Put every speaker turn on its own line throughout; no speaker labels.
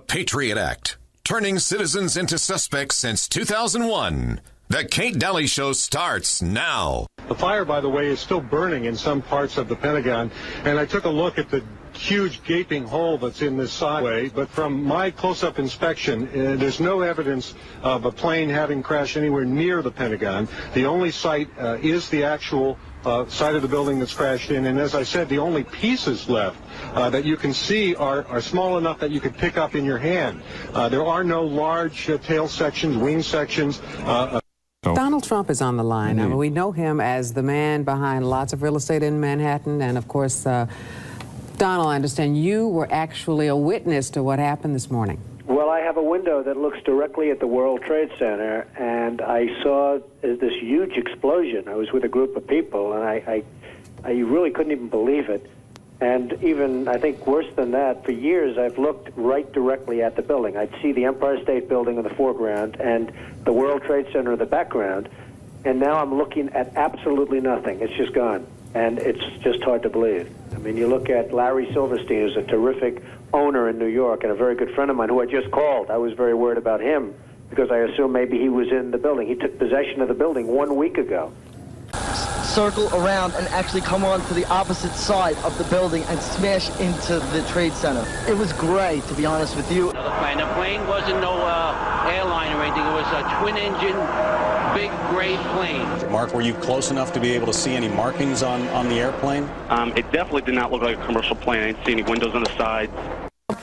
Patriot Act, turning citizens into suspects since 2001. The Kate Daly Show starts now.
The fire, by the way, is still burning in some parts of the Pentagon, and I took a look at the huge gaping hole that's in this sideway, but from my close-up inspection, there's no evidence of a plane having crashed anywhere near the Pentagon. The only site is the actual side of the building that's crashed in, and as I said, the only pieces left that you can see are small enough that you could pick up in your hand. There are no large tail sections, wing sections.
Donald Trump is on the line. I mean, we know him as the man behind lots of real estate in Manhattan, and of course, Donald, I understand you were actually a witness to what happened this morning.
Well, I have a window that looks directly at the World Trade Center, and I saw this huge explosion. I was with a group of people, and I really couldn't even believe it. And even, I think worse than that, for years I've looked right directly at the building. I'd see the Empire State Building in the foreground and the World Trade Center in the background, and now I'm looking at absolutely nothing. It's just gone, and it's just hard to believe. I mean, you look at Larry Silverstein, who's a terrific owner in New York and a very good friend of mine who I just called. I was very worried about him because I assumed maybe he was in the building. He took possession of the building 1 week ago.
Circle around and actually come on to the opposite side of the building and smash into the Trade Center. It was great, to be honest with you.
The plane wasn't no airline or anything. It was a twin-engine, big gray plane.
Mark, were you close enough to be able to see any markings on the airplane?
It definitely did not look like a commercial plane. I didn't see any windows on the sides.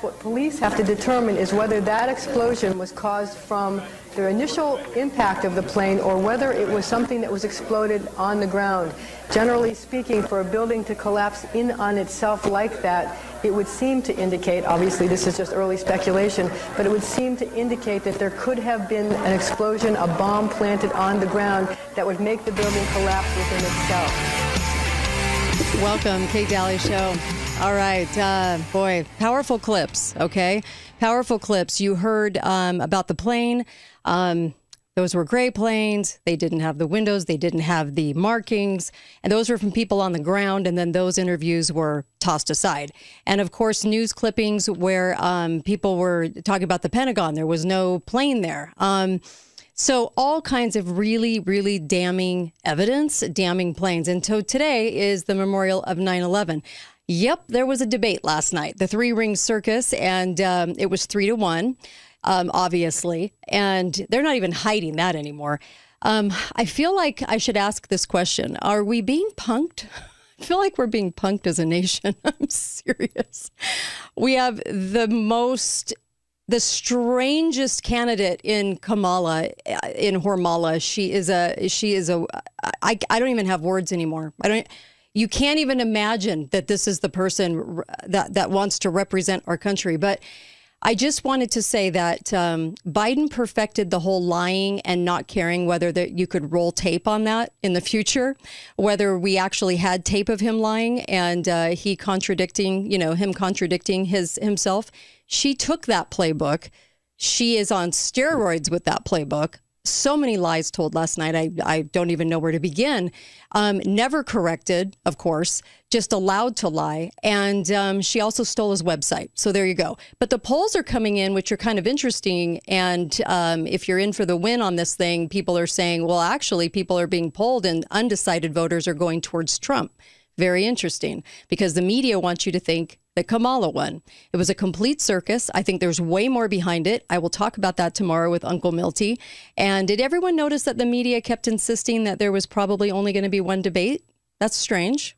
What police have to determine is whether that explosion was caused from the initial impact of the plane or whether it was something that was exploded on the ground. Generally speaking, for a building to collapse in on itself like that, it would seem to indicate, obviously this is just early speculation, but it would seem to indicate that there could have been an explosion, a bomb planted on the ground that would make the building collapse within itself.
Welcome, Kate Daly Show. All right, boy, powerful clips, okay? Powerful clips. You heard about the plane. Those were gray planes. They didn't have the windows. They didn't have the markings. And those were from people on the ground. And then those interviews were tossed aside. And of course, news clippings where people were talking about the Pentagon. There was no plane there. So all kinds of really, really damning evidence, damning planes. And so today is the memorial of 9/11. Yep, there was a debate last night, the three-ring circus, and it was 3-1, obviously, and they're not even hiding that anymore. I feel like I should ask this question. Are we being punked? I feel like we're being punked as a nation. I'm serious. We have the strangest candidate in Kamala, in Hormala. I don't even have words anymore. You can't even imagine that this is the person that wants to represent our country. But I just wanted to say that Biden perfected the whole lying and not caring whether you could roll tape on that in the future, whether we actually had tape of him lying and him contradicting himself. She took that playbook. She is on steroids with that playbook. So many lies told last night. I don't even know where to begin. Never corrected, of course, just allowed to lie. And she also stole his website. So there you go. But the polls are coming in, which are kind of interesting. And if you're in for the win on this thing, people are saying, well, actually, people are being polled and undecided voters are going towards Trump. Very interesting, because the media wants you to think that Kamala won. It was a complete circus. I think there's way more behind it. I will talk about that tomorrow with Uncle Milty. And did everyone notice that the media kept insisting that there was probably only going to be one debate? That's strange.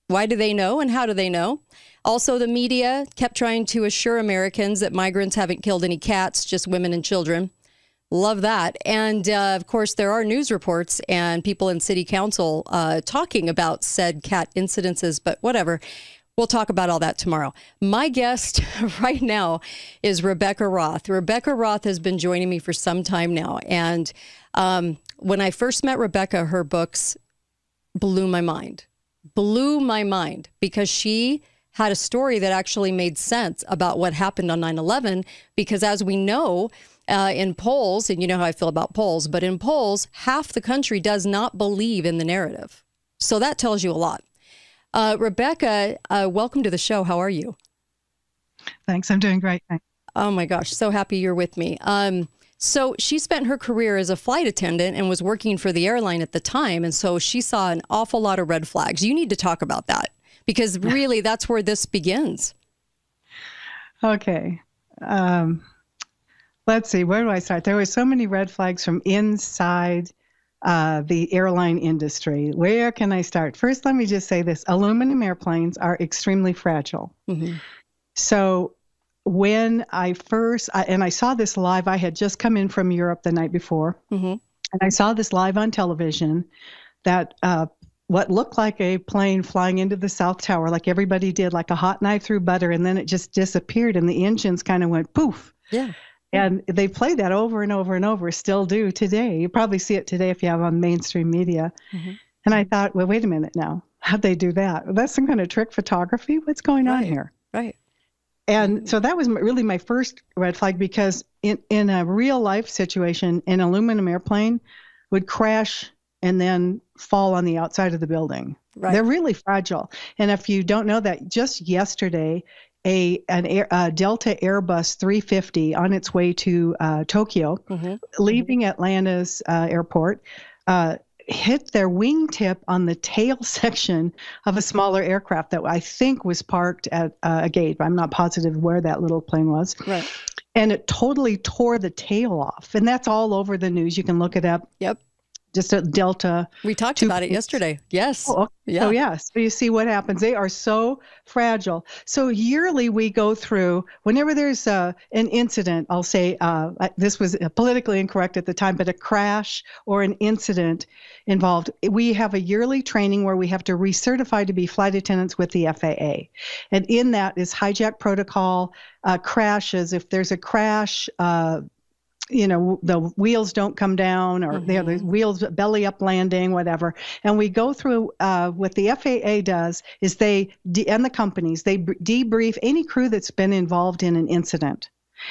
Why do they know and how do they know? Also, the media kept trying to assure Americans that migrants haven't killed any cats, just women and children. Love that. And of course, there are news reports and people in city council talking about said cat incidences, but whatever. We'll talk about all that tomorrow. My guest right now is Rebecca Roth. Rebecca Roth has been joining me for some time now. And when I first met Rebecca, her books blew my mind because she had a story that actually made sense about what happened on 9/11. Because as we know, in polls, and you know how I feel about polls, but in polls, half the country does not believe in the narrative. So that tells you a lot. Rebecca, welcome to the show. How are you?
Thanks. I'm doing great. Thanks.
Oh my gosh, so happy you're with me. So she spent her career as a flight attendant and was working for the airline at the time. And so she saw an awful lot of red flags. You need to talk about that because really that's where this begins.
Okay. Let's see, where do I start? There were so many red flags from inside the airline industry. Where can I start? First, let me just say this. Aluminum airplanes are extremely fragile. Mm-hmm. So when I first, and I saw this live, I had just come in from Europe the night before, mm-hmm. and I saw this live on television that what looked like a plane flying into the South Tower, like everybody did, like a hot knife through butter, and then it just disappeared, and the engines kind of went poof.
Yeah.
And they play that over and over and over, still do today. You probably see it today if you have on mainstream media. Mm-hmm. And I thought, well, wait a minute now. How'd they do that? Well, that's some kind of trick photography. What's going on here?
Right.
And so that was really my first red flag, because in a real life situation, an aluminum airplane would crash and then fall on the outside of the building. Right. They're really fragile. And if you don't know that, just yesterday, a Delta Airbus 350 on its way to Tokyo, mm-hmm. leaving Atlanta's airport, hit their wingtip on the tail section of a smaller aircraft that I think was parked at a gate. I'm not positive where that little plane was. Right. And it totally tore the tail off. And that's all over the news. You can look it up.
Yep.
Just a Delta.
We talked about it yesterday. Yes.
Oh, okay. Yeah. So yes. So you see what happens. They are so fragile. So yearly we go through, whenever there's an incident, I'll say, this was politically incorrect at the time, but a crash or an incident involved, we have a yearly training where we have to recertify to be flight attendants with the FAA. And in that is hijack protocol, crashes. If there's a crash, the wheels don't come down, or mm-hmm. The wheels belly up landing, whatever. And we go through what the FAA does is and the companies, they debrief any crew that's been involved in an incident.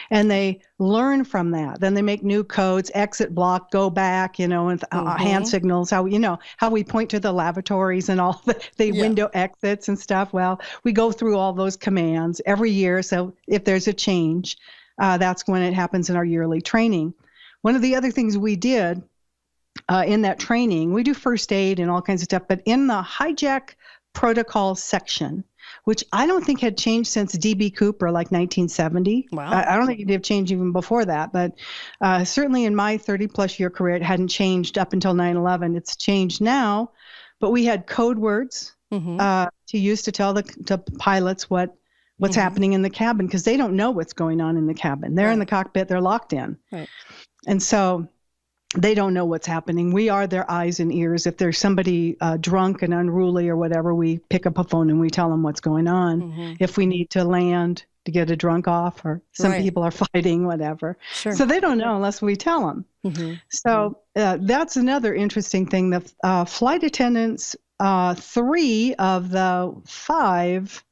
And they learn from that. Then they make new codes, exit block, go back, and mm-hmm. hand signals, how we point to the lavatories and all the window exits and stuff. Well, we go through all those commands every year. So if there's a change, that's when it happens in our yearly training. One of the other things we did in that training, we do first aid and all kinds of stuff, but in the hijack protocol section, which I don't think had changed since D.B. Cooper, like 1970. Wow. I don't think it had changed even before that, but certainly in my 30-plus year career, it hadn't changed up until 9/11. It's changed now, but we had code words mm-hmm. To use to tell the pilots what's mm-hmm. happening in the cabin, because they don't know what's going on in the cabin. They're in the cockpit, they're locked in. Right. And so they don't know what's happening. We are their eyes and ears. If there's somebody drunk and unruly or whatever, we pick up a phone and we tell them what's going on. Mm-hmm. If we need to land to get a drunk off, or some people are fighting, whatever. Sure. So they don't know unless we tell them. Mm-hmm. So that's another interesting thing. The flight attendants, 3 of the 5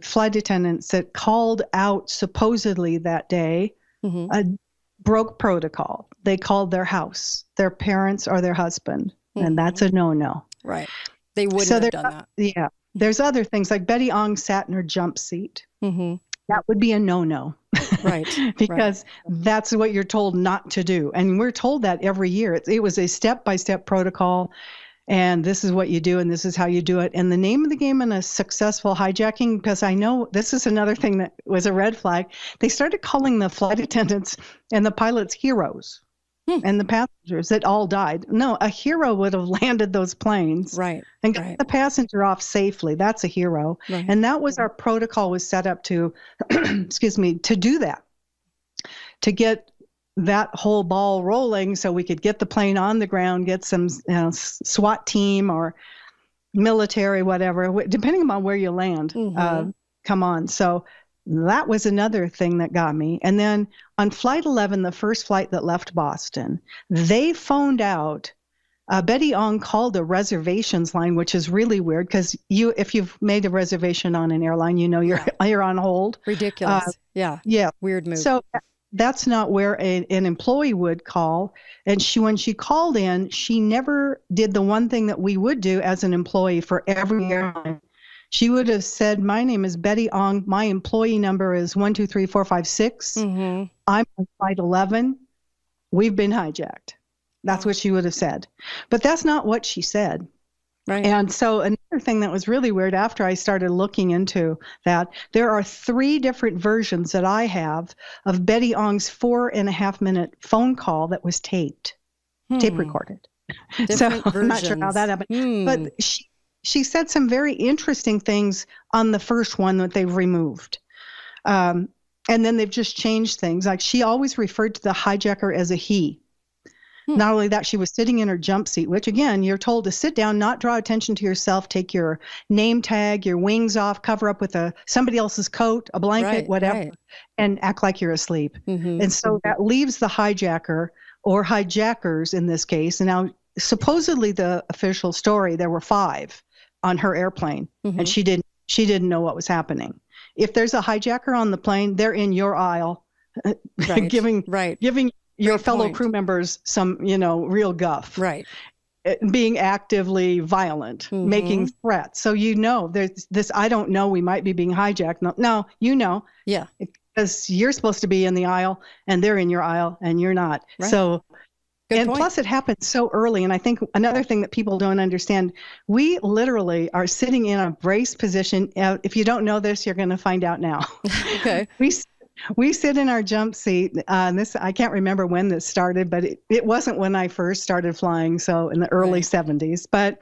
flight attendants that called out supposedly that day mm-hmm. Broke protocol. They called their house, their parents, or their husband, mm-hmm. and that's a no-no.
Right. They wouldn't have done that.
Yeah. There's other things, like Betty Ong sat in her jump seat. Mm-hmm. That would be a no-no. Right. Because that's what you're told not to do. And we're told that every year. It was a step-by-step protocol. And this is what you do, and this is how you do it. And the name of the game in a successful hijacking, because I know this is another thing that was a red flag, they started calling the flight attendants and the pilots heroes and the passengers that all died. No, a hero would have landed those planes and got the passenger off safely. That's a hero. Right. And that was our protocol was set up to, to do that, to get that whole ball rolling so we could get the plane on the ground, get some SWAT team or military, whatever, depending upon where you land, come on. So that was another thing that got me. And then on Flight 11, the first flight that left Boston, they phoned out, Betty Ong called a reservations line, which is really weird because if you've made a reservation on an airline, you're on hold.
Ridiculous. Yeah. Weird move.
So that's not where an employee would call. And when she called in, she never did the one thing that we would do as an employee for every airline. she would have said, my name is Betty Ong. My employee number is 123456. I'm on flight 11. We've been hijacked. That's what she would have said. But that's not what she said.
Right.
And so another thing that was really weird after I started looking into that, there are 3 different versions that I have of Betty Ong's 4.5-minute phone call that was tape recorded.
Different
I'm not sure how that happened. But she said some very interesting things on the first one that they've removed. And then they've just changed things. Like she always referred to the hijacker as a he. Not only that, she was sitting in her jump seat, which again, you're told to sit down, not draw attention to yourself, take your name tag, your wings off, cover up with somebody else's coat, a blanket, whatever, and act like you're asleep. And so that leaves the hijacker or hijackers in this case. And now supposedly the official story, there were 5 on her airplane and she didn't know what was happening. If there's a hijacker on the plane, they're in your aisle, giving your fellow crew members some, real guff.
Right.
Being actively violent, making threats. So there's this, I don't know, we might be being hijacked. No,
Yeah.
Because you're supposed to be in the aisle and they're in your aisle and you're not.
Right.
So,
Good point.
Plus it happened so early. And I think another thing that people don't understand, we literally are sitting in a brace position. If you don't know this, you're going to find out now.
Okay.
We sit in our jump seat. I can't remember when this started, but it wasn't when I first started flying. So in the early 70s. But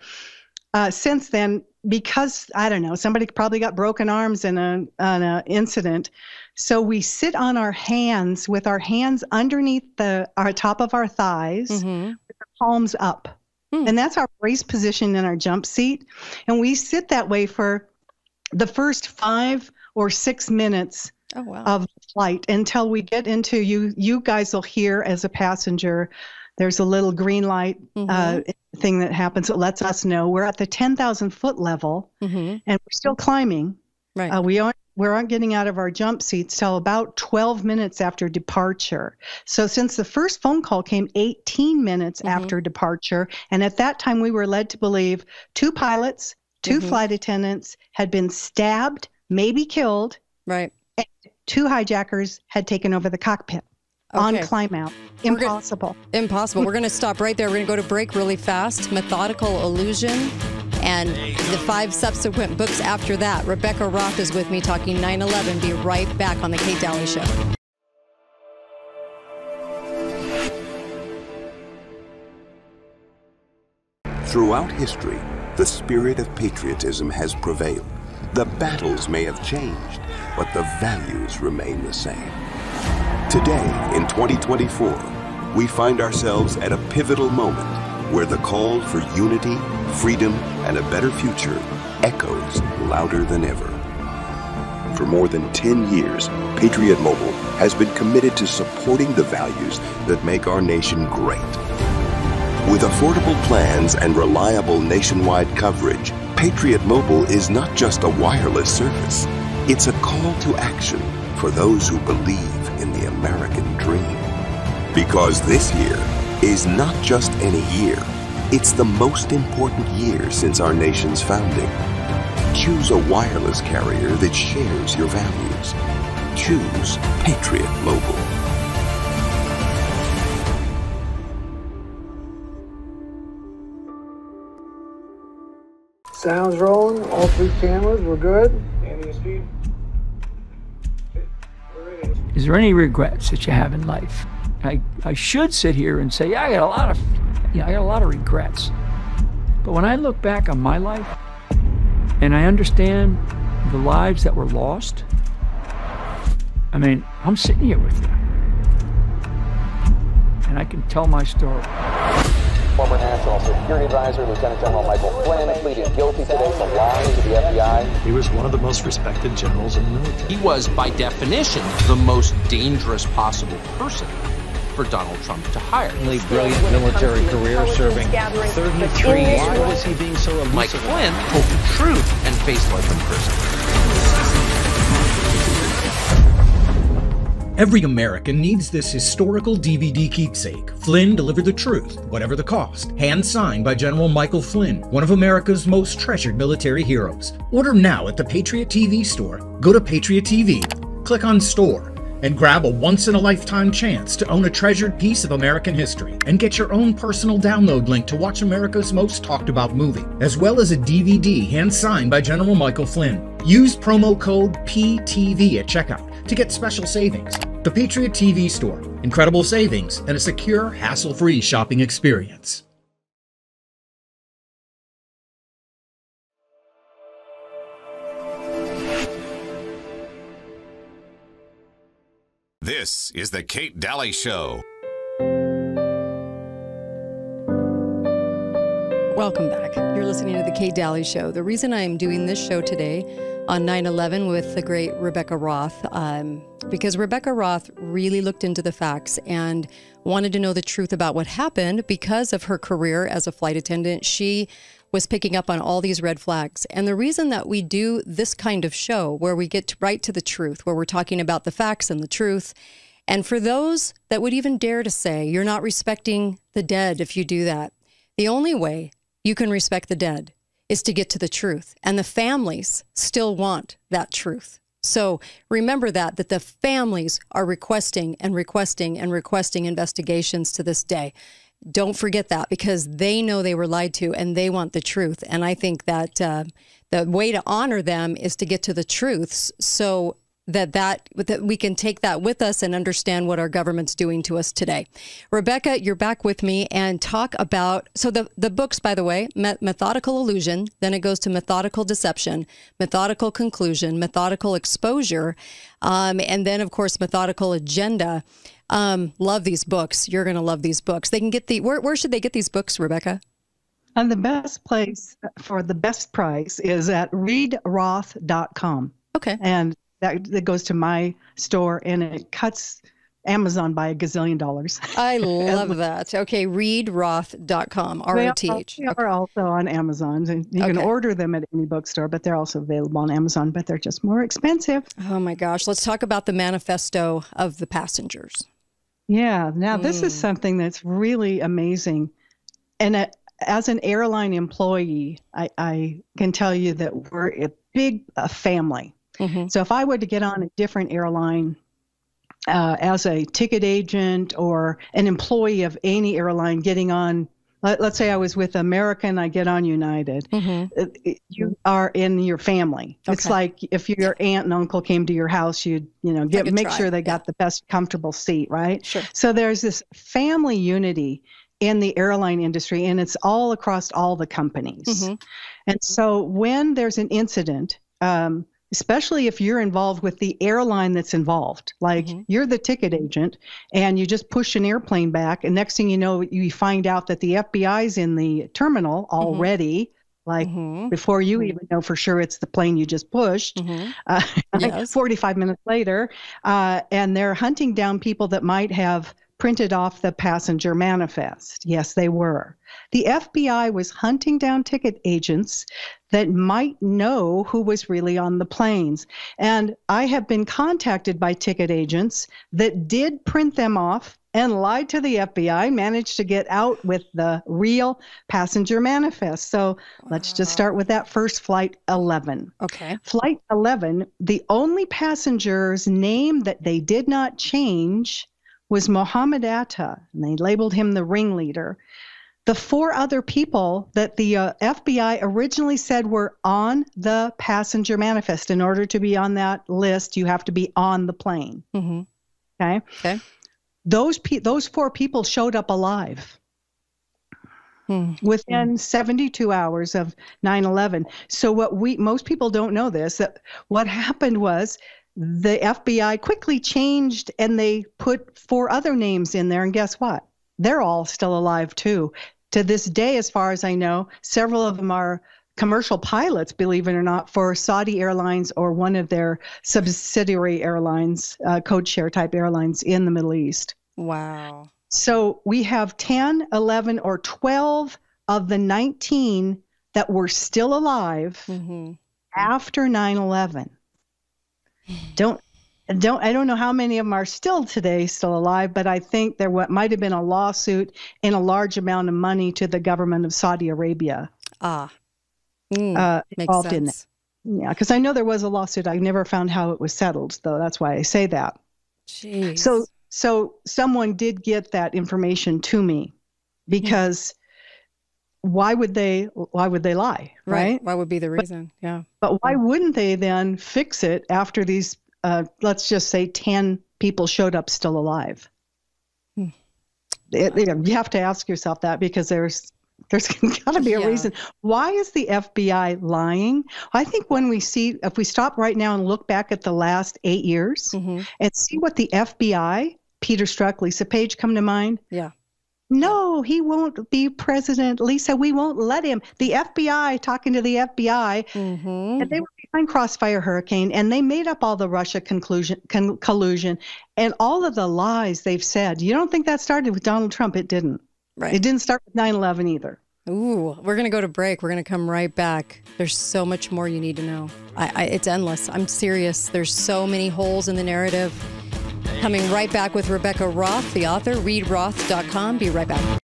since then, because I don't know, somebody probably got broken arms in an incident. So we sit on our hands with our hands underneath our top of our thighs, with our palms up. And that's our brace position in our jump seat. And we sit that way for the first 5 or 6 minutes of flight until we get into you guys will hear as a passenger, there's a little green light thing that happens that lets us know we're at the 10,000 foot level and we're still climbing.
Right.
We aren't getting out of our jump seats till about 12 minutes after departure. So since the first phone call came 18 minutes after departure, and at that time we were led to believe 2 pilots, 2 flight attendants had been stabbed, maybe killed.
Right.
2 hijackers had taken over the cockpit on climb out. Impossible.
Impossible. We're going to stop right there. We're going to go to break really fast. Methodical Illusion and the 5 subsequent books after that. Rebecca Roth is with me talking 9/11. Be right back on The Kate Daly Show.
Throughout history, the spirit of patriotism has prevailed. The battles may have changed, but the values remain the same. Today, in 2024, we find ourselves at a pivotal moment where the call for unity, freedom, and a better future echoes louder than ever. For more than 10 years, Patriot Mobile has been committed to supporting the values that make our nation great. With affordable plans and reliable nationwide coverage, Patriot Mobile is not just a wireless service. It's a call to action for those who believe in the American dream. Because this year is not just any year, it's the most important year since our nation's founding. Choose a wireless carrier that shares your values. Choose Patriot Mobile.
Sounds rolling, all 3 cameras, we're good.
Is there any regrets that you have in life? I should sit here and say, yeah, I got a lot of regrets. But when I look back on my life and I understand the lives that were lost, I mean, I'm sitting here with you. And I can tell my story.
Former National Security Advisor, Lieutenant General Michael Flynn, pleaded guilty today to lying to the FBI.
He was one of the most respected generals in the military.
He was, by definition, the most dangerous possible person for Donald Trump to hire.
Really brilliant military career, serving 33 years.
Why was he being so elusive? Mike Flynn told the truth and faced life in prison.
Every American needs this historical DVD keepsake. Flynn delivered the truth, whatever the cost. Hand signed by General Michael Flynn, one of America's most treasured military heroes. Order now at the Patriot TV store. Go to Patriot TV, click on Store, and grab a once-in-a-lifetime chance to own a treasured piece of American history. And get your own personal download link to watch America's most talked-about movie, as well as a DVD hand-signed by General Michael Flynn. Use promo code PTV at checkout to get special savings. The Patriot TV store. Incredible savings and a secure, hassle-free shopping experience.
This is the Kate Daly Show.
Welcome back. You're listening to the Kate Daly Show. The reason I'm doing this show today on 9/11 with the great Rebecca Roth, because Rebecca Roth really looked into the facts and wanted to know the truth about what happened because of her career as a flight attendant. She was picking up on all these red flags. And the reason that we do this kind of show where we get right to the truth, where we're talking about the facts and the truth, and for those that would even dare to say you're not respecting the dead if you do that, the only way you can respect the dead is to get to the truth. And the families still want that truth. So remember that the families are requesting and requesting and requesting investigations to this day. Don't forget that, because they know they were lied to and they want the truth. And I think that the way to honor them is to get to the truths so that we can take that with us and understand what our government's doing to us today. Rebecca, you're back with me and talk about, so the books, by the way, Methodical Illusion, then it goes to Methodical Deception, Methodical Conclusion, Methodical Exposure, and then, of course, Methodical Agenda. Love these books. You're going to love these books. They can get where should they get these books, Rebecca?
And the best place for the best price is at readroth.com.
Okay.
And that goes to my store, and it cuts Amazon by $1 gazillion.
I love that. Okay, readroth.com, R-O-T-H.
They are also on Amazon. And you can order them at any bookstore, but they're also available on Amazon, but they're just more expensive.
Oh my gosh. Let's talk about the manifesto of the passengers.
Yeah. Now, this is something that's really amazing. And as an airline employee, I can tell you that we're a big family. Mm-hmm. So if I were to get on a different airline as a ticket agent or an employee of any airline getting on, let's say I was with American, I get on United, you are in your family. Okay. It's like if your aunt and uncle came to your house, you'd make sure they got the best comfortable seat, right? Sure. So there's this family unity in the airline industry, and it's all across all the companies. Mm-hmm. And so when there's an incident, especially if you're involved with the airline that's involved, like you're the ticket agent and you just push an airplane back, and next thing you know, you find out that the FBI's in the terminal already, before you even know for sure it's the plane you just pushed, like 45 minutes later, and they're hunting down people that might have printed off the passenger manifest. Yes, they were. The FBI was hunting down ticket agents that might know who was really on the planes. And I have been contacted by ticket agents that did print them off and lied to the FBI, managed to get out with the real passenger manifest. So let's just start with that first Flight 11.
Okay.
Flight 11, the only passenger's name that they did not change was Mohammed Atta, and they labeled him the ringleader. The 4 other people that the FBI originally said were on the passenger manifest. In order to be on that list, you have to be on the plane. Mm-hmm. Okay. Those 4 people showed up alive within 72 hours of 9/11. So most people don't know this, that what happened was the FBI quickly changed and they put 4 other names in there. And guess what? They're all still alive too. To this day, as far as I know, several of them are commercial pilots, believe it or not, for Saudi Airlines or one of their subsidiary airlines, code-share type airlines in the Middle East.
Wow.
So we have 10, 11, or 12 of the 19 that were still alive after 9/11. I don't know how many of them are still alive, but I think there might have been a lawsuit and a large amount of money to the government of Saudi Arabia.
Makes sense.
In that. Yeah, because I know there was a lawsuit. I never found how it was settled, though. That's why I say that.
Jeez.
So someone did get that information to me, because why would they lie? Right?
What would be the reason? Yeah.
But why wouldn't they then fix it after these, let's just say 10 people showed up still alive? You have to ask yourself that, because there's got to be a reason. Why is the FBI lying? I think if we stop right now and look back at the last 8 years and see what the FBI, Peter Strzok, Lisa Page come to mind.
Yeah.
No, he won't be president. Lisa, we won't let him. The FBI talking to the FBI, and they were behind Crossfire Hurricane, and they made up all the Russia collusion and all of the lies they've said. You don't think that started with Donald Trump? It didn't.
Right.
It didn't start with 9/11 either.
Ooh, we're going to go to break. We're going to come right back. There's so much more you need to know. It's endless. I'm serious. There's so many holes in the narrative. Coming right back with Rebecca Roth, the author, readroth.com. Be right back.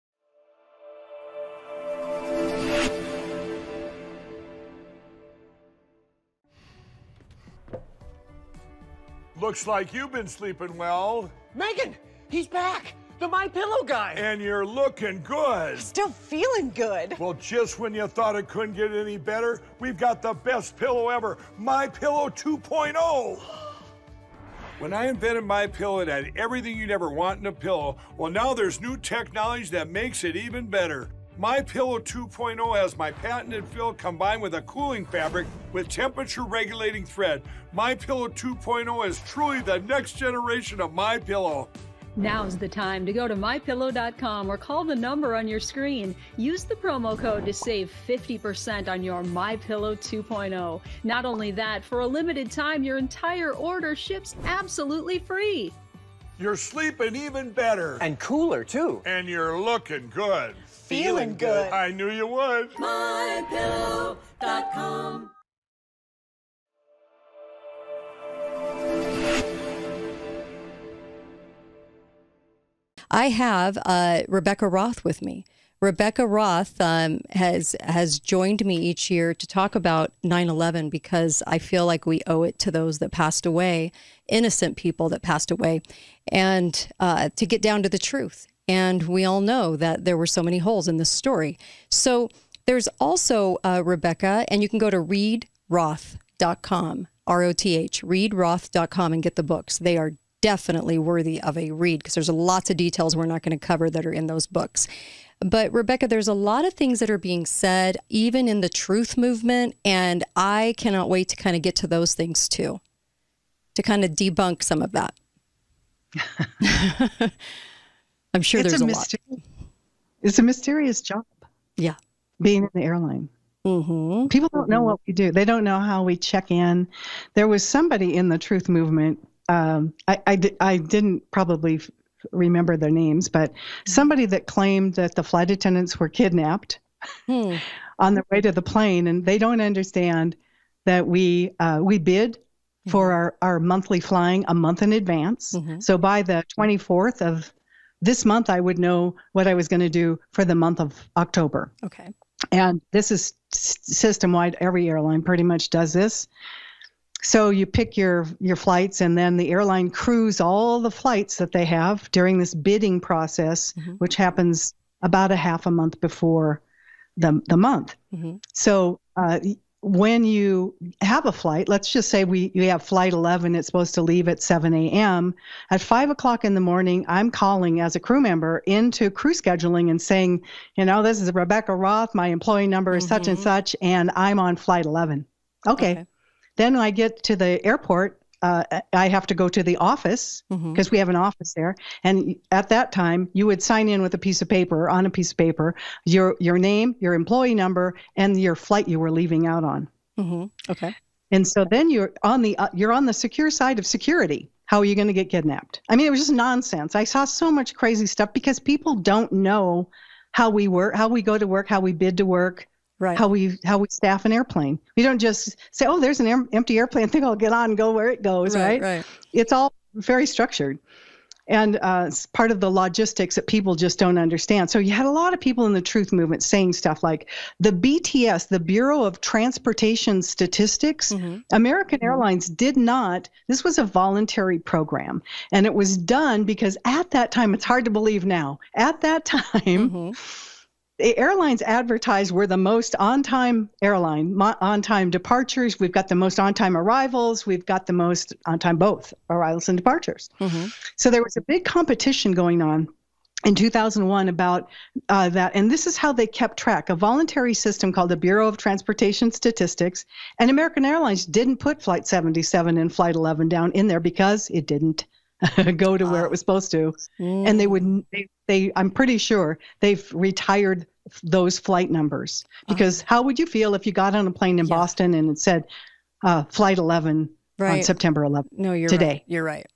Looks like you've been sleeping well.
Megan, he's back. The MyPillow guy.
And you're looking good.
Still feeling good.
Well, just when you thought it couldn't get any better, we've got the best pillow ever, MyPillow 2.0. When I invented MyPillow, it had everything you'd ever want in a pillow. Well, now there's new technology that makes it even better. MyPillow 2.0 has my patented fill combined with a cooling fabric with temperature-regulating thread. MyPillow 2.0 is truly the next generation of MyPillow.
Now's the time to go to MyPillow.com or call the number on your screen. Use the promo code to save 50% on your MyPillow 2.0. Not only that, for a limited time, your entire order ships absolutely free.
You're sleeping even better.
And cooler, too.
And you're looking good.
Feeling good.
I knew you would.
MyPillow.com.
I have Rebecca Roth with me. Rebecca Roth has joined me each year to talk about 9/11, because I feel like we owe it to those that passed away, innocent people that passed away, and to get down to the truth. And we all know that there were so many holes in this story. So there's also Rebecca, and you can go to readroth.com, R-O-T-H, readroth.com, and get the books. They are definitely worthy of a read, because there's lots of details we're not going to cover that are in those books. But Rebecca, there's a lot of things that are being said, even in the truth movement, and I cannot wait to kind of get to those things too, to kind of debunk some of that. I'm sure there's a lot.
It's a mysterious job.
Yeah.
Being in the airline. People don't know what we do. They don't know how we check in. There was somebody in the truth movement. I didn't probably remember their names, but somebody that claimed that the flight attendants were kidnapped on the way to the plane, and they don't understand that we bid for our monthly flying a month in advance. So by the 24th of this month, I would know what I was going to do for the month of October.
Okay.
And this is system-wide. Every airline pretty much does this. So you pick your flights, and then the airline crews all the flights that they have during this bidding process, which happens about a half a month before the month. So when you have a flight, let's just say you have flight 11, it's supposed to leave at 7 a.m. At 5 o'clock in the morning, I'm calling as a crew member into crew scheduling and saying, this is Rebecca Roth, my employee number is such and such, and I'm on flight 11. Okay. Then when I get to the airport, I have to go to the office, because we have an office there. And at that time, you would sign in with a piece of paper, your name, your employee number, and your flight you were leaving out on.
Okay.
And so then you're on the secure side of security. How are you going to get kidnapped? I mean, it was just nonsense. I saw so much crazy stuff because people don't know how we work, how we go to work, how we bid to work.
Right.
How we staff an airplane. We don't just say, oh, there's an empty airplane. I think I'll get on and go where it goes, right?
Right.
It's all very structured. And it's part of the logistics that people just don't understand. So you had a lot of people in the truth movement saying stuff like the BTS, the Bureau of Transportation Statistics, American Airlines did not, this was a voluntary program. And it was done because at that time, it's hard to believe now, at that time, the airlines advertised we're the most on-time airline, on-time departures. We've got the most on-time arrivals. We've got the most on-time both arrivals and departures. So there was a big competition going on in 2001 about that. And this is how they kept track. A voluntary system called the Bureau of Transportation Statistics. And American Airlines didn't put Flight 77 and Flight 11 down in there because it didn't go to where it was supposed to. And they wouldn't, I'm pretty sure they've retired those flight numbers because how would you feel if you got on a plane in Boston and it said Flight 11 on September 11th?
No, you're
today.
Right. You're right.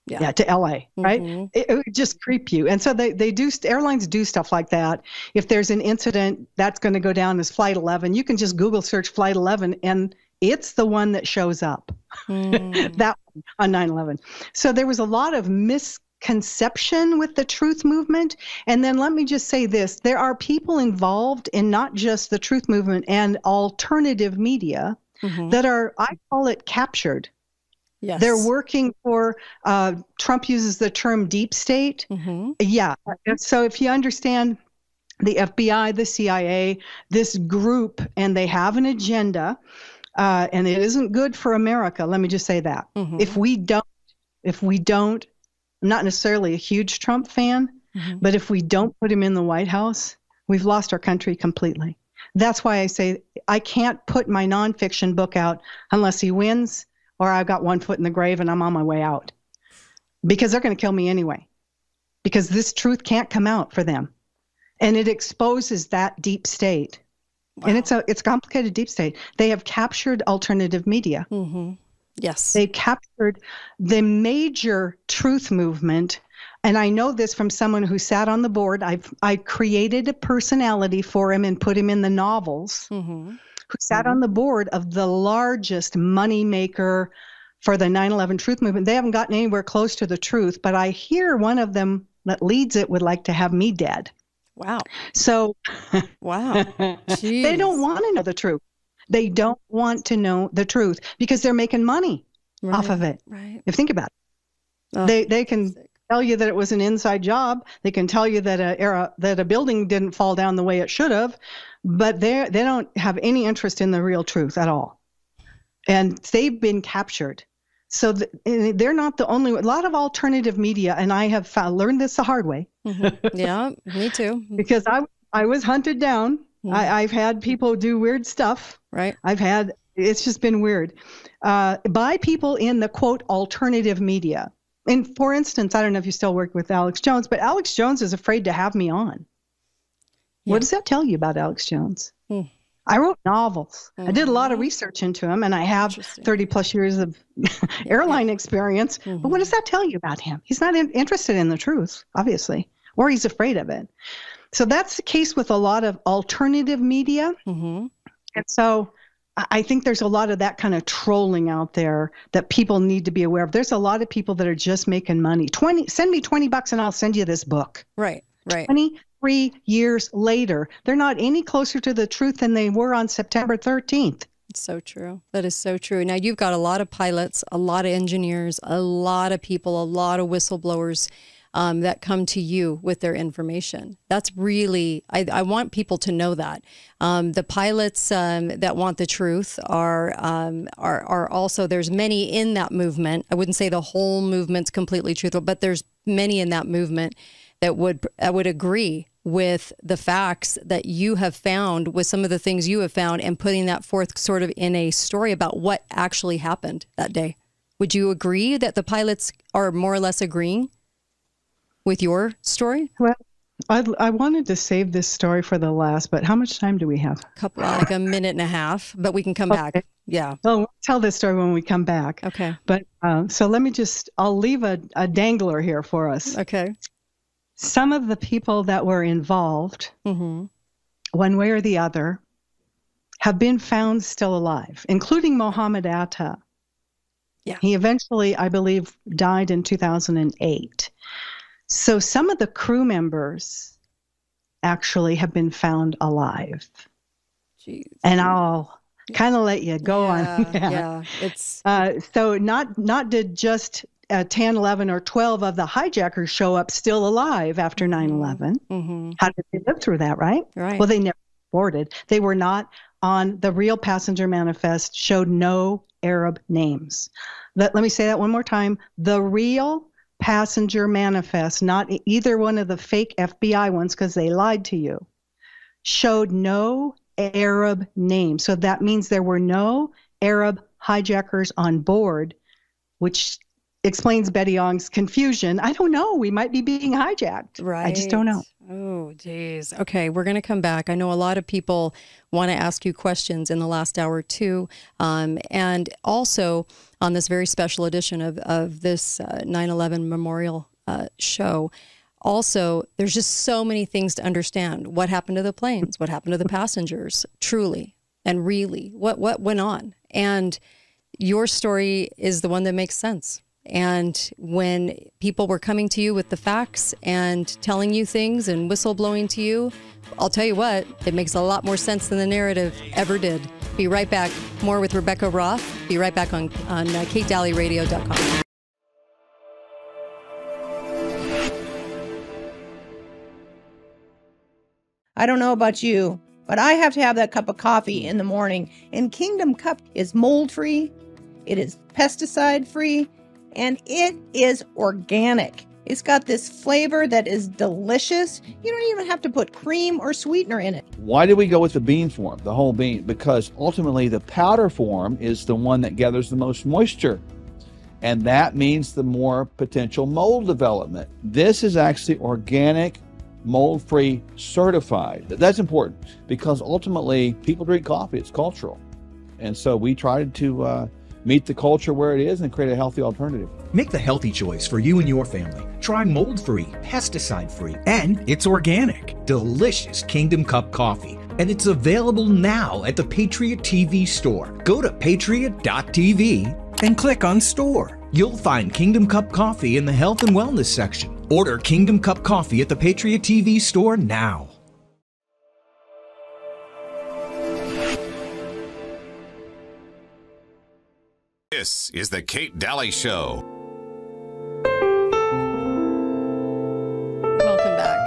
Yeah, to LA, right? It would just creep you. And so they do, airlines do stuff like that. If there's an incident, that's going to go down as Flight 11. You can just Google search Flight 11 and it's the one that shows up, that one on 9/11. So there was a lot of misconception with the truth movement. And then let me just say this, there are people involved in not just the truth movement and alternative media that are, I call it captured.
Yes.
They're working for, Trump uses the term deep state. Yeah. So if you understand the FBI, the CIA, this group, and they have an agenda, and it isn't good for America. Let me just say that. If we don't, I'm not necessarily a huge Trump fan, but if we don't put him in the White House, we've lost our country completely. That's why I say I can't put my nonfiction book out unless he wins or I've got one foot in the grave and I'm on my way out. Because they're going to kill me anyway. Because this truth can't come out for them. And it exposes that deep state. Wow. And it's a complicated deep state. They have captured alternative media.
Yes.
They captured the major truth movement. And I know this from someone who sat on the board. I created a personality for him and put him in the novels, who sat on the board of the largest money maker for the 9/11 truth movement. They haven't gotten anywhere close to the truth, but I hear one of them that leads it would like to have me dead.
Wow.
So
wow.
They don't want to know the truth. They don't want to know the truth because they're making money off of it.
Right.
If you think about it, they can tell you that it was an inside job. They can tell you that a building didn't fall down the way it should have, but they don't have any interest in the real truth at all. And they've been captured. So they're not the only one. A lot of alternative media, and I have learned this the hard way.
Yeah, me too.
Because I was hunted down. I've had people do weird stuff.
Right.
It's just been weird. By people in the, quote, alternative media. And for instance, I don't know if you still work with Alex Jones, but Alex Jones is afraid to have me on. Yeah. What does that tell you about Alex Jones? I wrote novels. I did a lot of research into him, and I have 30 plus years of airline experience. But what does that tell you about him? He's not interested in the truth, obviously, or he's afraid of it. So that's the case with a lot of alternative media. And so I think there's a lot of that kind of trolling out there that people need to be aware of. There's a lot of people that are just making money. Send me $20 and I'll send you this book.
Right.
23 years later, they're not any closer to the truth than they were on September 13th.
It's so true. That is so true. Now, you've got a lot of pilots, a lot of engineers, a lot of people, a lot of whistleblowers that come to you with their information. That's really, I want people to know that. The pilots that want the truth are also, there's many in that movement. I wouldn't say the whole movement's completely truthful, but there's many in that movement that would agree with the facts that you have found, with some of the things you have found, and putting that forth sort of in a story about what actually happened that day. Would you agree that the pilots are more or less agreeing with your story?
Well, I wanted to save this story for the last, but how much time do we have?
Like a minute and a half, but we can come back. Yeah.
Well, we'll tell this story when we come back.
Okay.
But so let me I'll leave a dangler here for us.
Okay.
Some of the people that were involved, one way or the other, have been found still alive, including Mohammed Atta.
Yeah.
He eventually, I believe, died in 2008. So some of the crew members actually have been found alive.
Jeez.
And I'll kind of let you go on that.
Yeah, it's
so not did just 10, 11, or 12 of the hijackers show up still alive after 9/11.
Mm-hmm.
How did they live through that, right?
Right.
Well, they never boarded. They were not on the real passenger manifest, showed no Arab names. Let me say that one more time. The real passenger manifest, not either one of the fake FBI ones because they lied to you, showed no Arab names. So that means there were no Arab hijackers on board, which explains Betty Young's confusion. I don't know. We might be being hijacked.
Right.
I just don't know.
Oh, geez. Okay, we're going to come back. I know a lot of people want to ask you questions in the last hour too. And also on this very special edition of this 9/11 memorial show, also, there's just so many things to understand. What happened to the planes? What happened to the passengers? Truly and really, what went on? And your story is the one that makes sense. And when people were coming to you with the facts and telling you things and whistleblowing to you, I'll tell you what, it makes a lot more sense than the narrative ever did. Be right back. More with Rebecca Roth. Be right back on KateDalleyRadio.com.
I don't know about you, but I have to have that cup of coffee in the morning. And Kingdom Cup is mold-free, it is pesticide-free, and it is organic. It's got this flavor that is delicious. You don't even have to put cream or sweetener in it.
Why did we go with the bean form, the whole bean? Because ultimately the powder form is the one that gathers the most moisture. And that means the more potential mold development. This is actually organic, mold-free, certified. That's important because ultimately people drink coffee. It's cultural. And so we tried to meet the culture where it is and create a healthy alternative.
Make the healthy choice for you and your family. Try mold-free, pesticide-free, and it's organic. Delicious Kingdom Cup coffee. And it's available now at the Patriot TV store. Go to patriot.tv and click on store. You'll find Kingdom Cup coffee in the health and wellness section. Order Kingdom Cup coffee at the Patriot TV store now.
This is the Kate Daly Show.
Welcome back.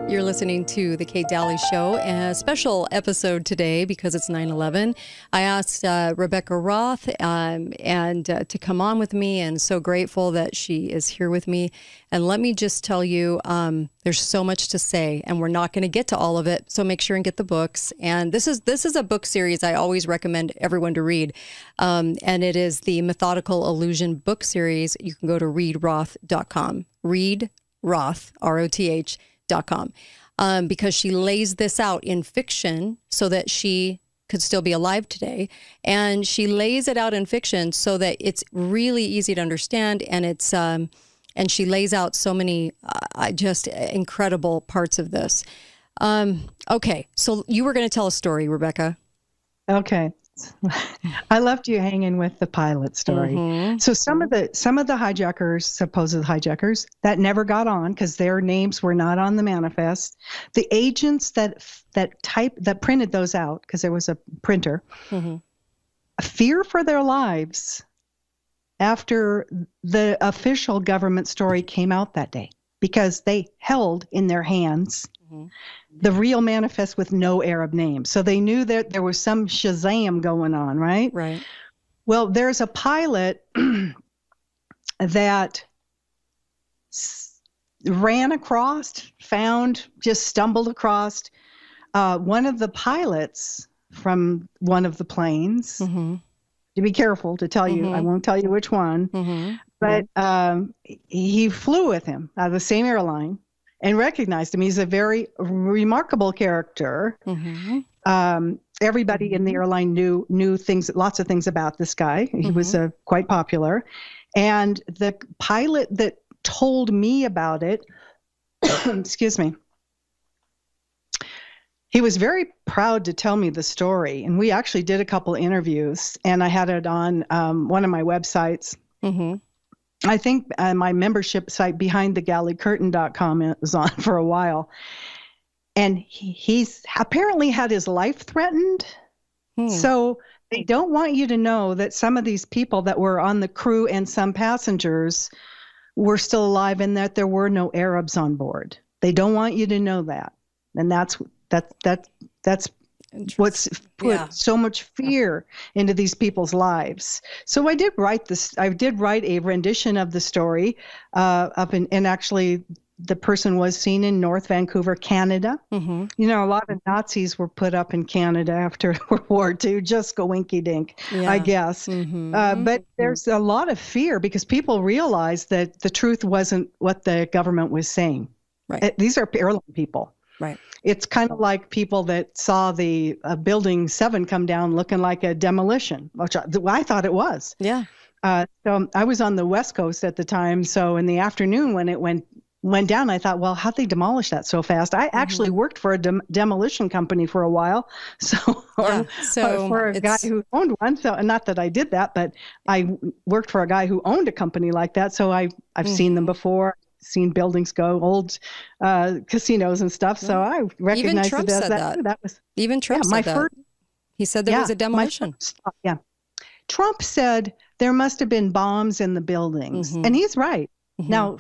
You're listening to the Kate Daly Show, a special episode today because it's 9/11. I asked Rebecca Roth to come on with me, and so grateful that she is here with me. And let me just tell you, there's so much to say, and we're not going to get to all of it. So make sure and get the books. And this is a book series I always recommend everyone to read, and it is the Methodical Illusion book series. You can go to readroth.com. Read Roth, ROTH.com, because she lays this out in fiction so that she could still be alive today. And she lays it out in fiction so that it's really easy to understand. And it's, and she lays out so many just incredible parts of this. Okay. So you were going to tell a story, Rebecca.
Okay. I left you hanging with the pilot story.
Mm-hmm.
So some of the hijackers, supposed hijackers, that never got on because their names were not on the manifest. The agents that printed those out, because there was a printer, fear for their lives after the official government story came out that day, because they held in their hands the real manifest with no Arab name. So they knew that there was some Shazam going on, right?
Right.
Well, there's a pilot that ran across, stumbled across one of the pilots from one of the planes. To be careful to tell you, I won't tell you which one, but he flew with him out of the same airline and recognized him. He's a very remarkable character. Everybody in the airline knew lots of things about this guy. He was quite popular. And the pilot that told me about it, excuse me, he was very proud to tell me the story. And we actually did a couple interviews, and I had it on one of my websites.
Mm-hmm.
I think my membership site, BehindTheGalleyCurtain.com, it was on for a while. And he's apparently had his life threatened. So they don't want you to know that some of these people that were on the crew and some passengers were still alive, and that there were no Arabs on board. They don't want you to know that. And that's what's put so much fear into these people's lives. So I did write this. I did write a rendition of the story and actually the person was seen in North Vancouver, Canada.
Mm-hmm.
You know, a lot of Nazis were put up in Canada after World War II, just go winky dink, I guess.
Mm-hmm.
But there's a lot of fear because people realize that the truth wasn't what the government was saying.
Right.
These are airline people.
Right.
It's kind of like people that saw the Building 7 come down looking like a demolition, which I thought it was.
Yeah.
So I was on the West Coast at the time. So in the afternoon when it went down, I thought, well, how'd they demolish that so fast? I actually worked for a demolition company for a while. So, for a guy who owned one. So not that I did that, but I worked for a guy who owned a company like that. So I've seen them before. Seen buildings go, old casinos and stuff. So I recognize it as that. That was
even Trump said that. He said there was a demolition.
Trump said there must have been bombs in the buildings, and he's right. Now,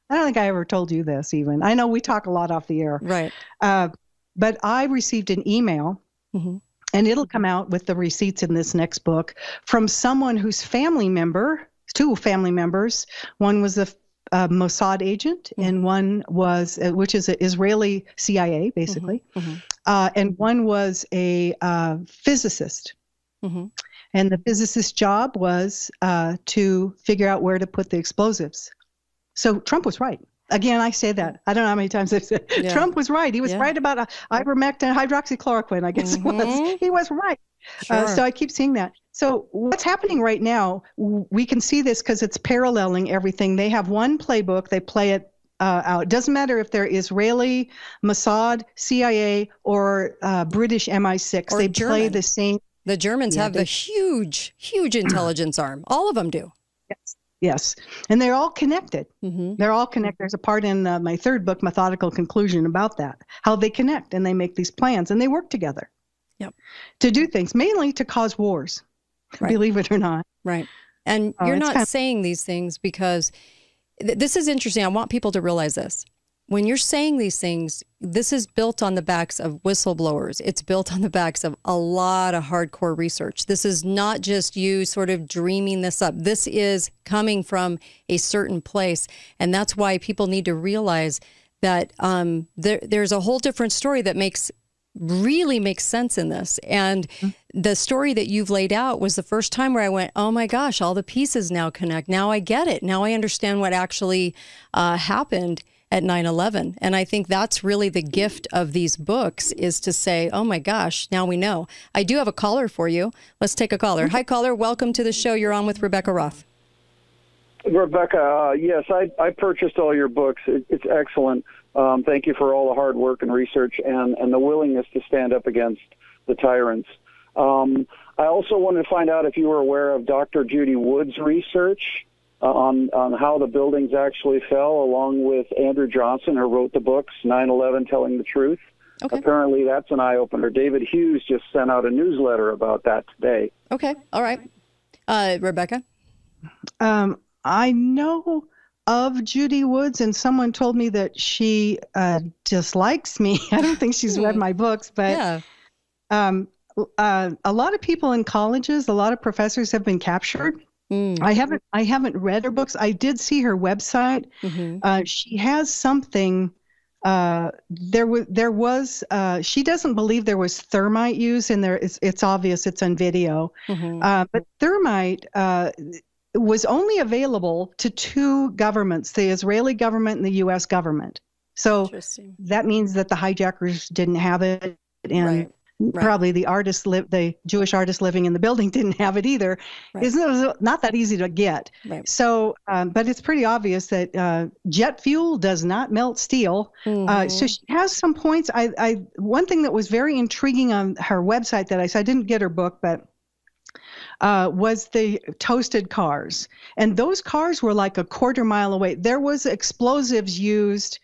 I don't think I ever told you this. Even I know we talk a lot off the air,
right?
But I received an email. And it'll come out with the receipts in this next book from someone whose family member, two family members. One was a Mossad agent, and one was, which is an Israeli CIA, basically, and one was a physicist. And the physicist's job was to figure out where to put the explosives. So Trump was right. Again, I say that. I don't know how many times I've said Trump was right. He was right about ivermectin, hydroxychloroquine, I guess it was. He was right. So I keep seeing that. So what's happening right now, we can see this because it's paralleling everything. They have one playbook. They play it out. It doesn't matter if they're Israeli, Mossad, CIA, or British MI6. Or they play the same.
The Germans have the huge intelligence arm. All of them do.
Yes. And they're all connected. They're all connected. There's a part in my third book, Methodical Conclusion, about that, how they connect and they make these plans and they work together to do things, mainly to cause wars, believe it or not.
Right. And you're not saying these things because this is interesting. I want people to realize this. When you're saying these things, this is built on the backs of whistleblowers. It's built on the backs of a lot of hardcore research. This is not just you sort of dreaming this up. This is coming from a certain place. And that's why people need to realize that there's a whole different story that really makes sense in this. And the story that you've laid out was the first time where I went, oh my gosh, all the pieces now connect. Now I get it. Now I understand what actually happened at 9/11. And I think that's really the gift of these books, is to say, oh my gosh, now we know. I do have a caller for you. Let's take a caller. Hi, caller. Welcome to the show. You're on with Rebecca Roth.
Rebecca, yes, I purchased all your books. It's excellent. Thank you for all the hard work and research and the willingness to stand up against the tyrants. I also wanted to find out if you were aware of Dr. Judy Wood's research on how the buildings actually fell, along with Andrew Johnson, who wrote the books 9/11 Telling the Truth. Okay. Apparently that's an eye-opener. David Hughes just sent out a newsletter about that today.
Okay. All right. Rebecca?
I know of Judy Woods, and someone told me that she dislikes me. I don't think she's read my books, but a lot of people in colleges, a lot of professors have been captured. I haven't read her books. I did see her website. She has something. There was. She doesn't believe there was thermite used in there. It's obvious. It's on video. But thermite was only available to two governments: the Israeli government and the U.S. government. So that means that the hijackers didn't have it, and Probably the Jewish artist living in the building didn't have it either. Right. It was not that easy to get. Right. So, but it's pretty obvious that jet fuel does not melt steel. Mm-hmm. So she has some points. One thing that was very intriguing on her website that I didn't get her book, but was the toasted cars. And those cars were like a quarter mile away. There was explosives used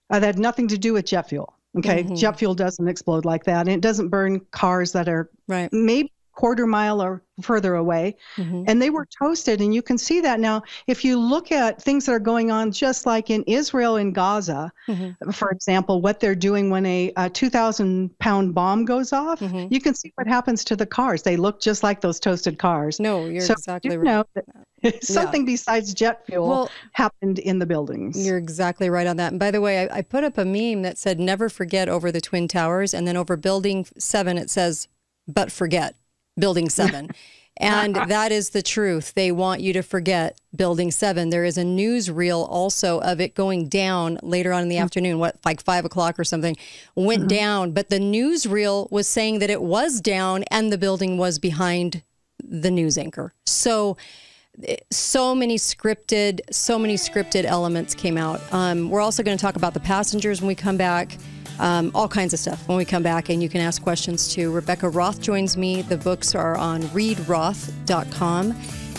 that had nothing to do with jet fuel. Okay, mm-hmm. Jet fuel doesn't explode like that, and it doesn't burn cars that are maybe quarter mile or further away. Mm-hmm. And they were toasted, and you can see that now. If you look at things that are going on, just like in Israel and Gaza, mm-hmm. for example, what they're doing when a 2,000-pound bomb goes off, mm-hmm. you can see what happens to the cars. They look just like those toasted cars.
No, you're exactly right.
Know that something besides jet fuel happened in the buildings.
You're exactly right on that. And by the way, I put up a meme that said, never forget over the Twin Towers. And then over Building 7, it says, but forget Building 7. And that is the truth. They want you to forget Building 7. There is a newsreel also of it going down later on in the afternoon, like 5 o'clock or something, went down. But the newsreel was saying that it was down and the building was behind the news anchor. So many scripted elements came out. We're also going to talk about the passengers when we come back. All kinds of stuff when we come back, and you can ask questions too. Rebecca Roth joins me. The books are on readroth.com.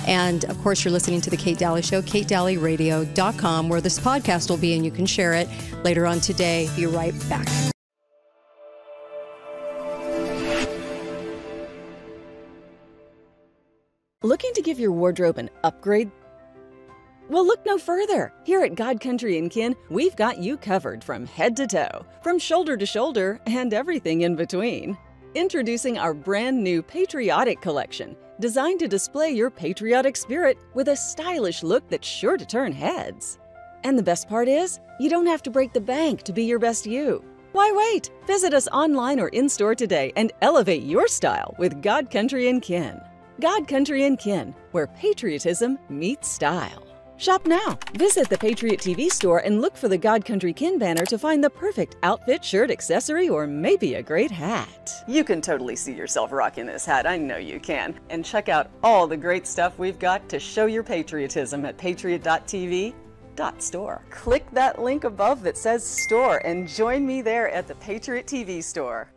And of course, you're listening to The Kate Daly Show, katedalleyradio.com, where this podcast will be, and you can share it later on today. Be right back.
Looking to give your wardrobe an upgrade? Well, look no further. Here at God Country & Kin, we've got you covered from head to toe, from shoulder to shoulder, and everything in between. Introducing our brand new Patriotic Collection, designed to display your patriotic spirit with a stylish look that's sure to turn heads. And the best part is, you don't have to break the bank to be your best you. Why wait? Visit us online or in-store today and elevate your style with God Country & Kin. God Country & Kin, where patriotism meets style. Shop now. Visit the Patriot TV store and look for the God Country Kin banner to find the perfect outfit, shirt, accessory, or maybe a great hat. You can totally see yourself rocking this hat. I know you can. And check out all the great stuff we've got to show your patriotism at patriot.tv.store. Click that link above that says store and join me there at the Patriot TV store.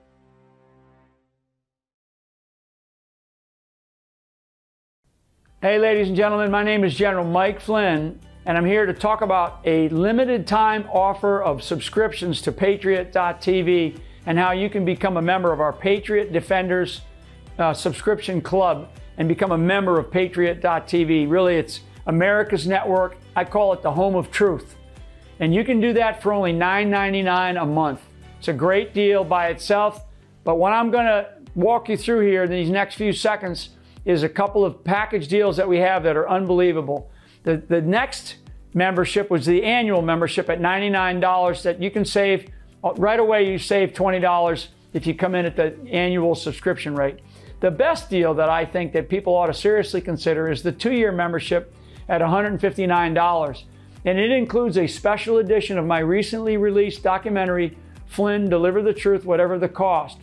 Hey, ladies and gentlemen, my name is General Mike Flynn, and I'm here to talk about a limited time offer of subscriptions to Patriot.tv and how you can become a member of our Patriot Defenders subscription club and become a member of Patriot.tv. Really, it's America's network. I call it the home of truth. And you can do that for only $9.99 a month. It's a great deal by itself, but what I'm going to walk you through here in these next few seconds is a couple of package deals that we have that are unbelievable. The next membership was the annual membership at $99 that you can save. Right away, you save $20 if you come in at the annual subscription rate. The best deal that I think that people ought to seriously consider is the 2-year membership at $159. And it includes a special edition of my recently released documentary, Flynn, Deliver the Truth, Whatever the Cost.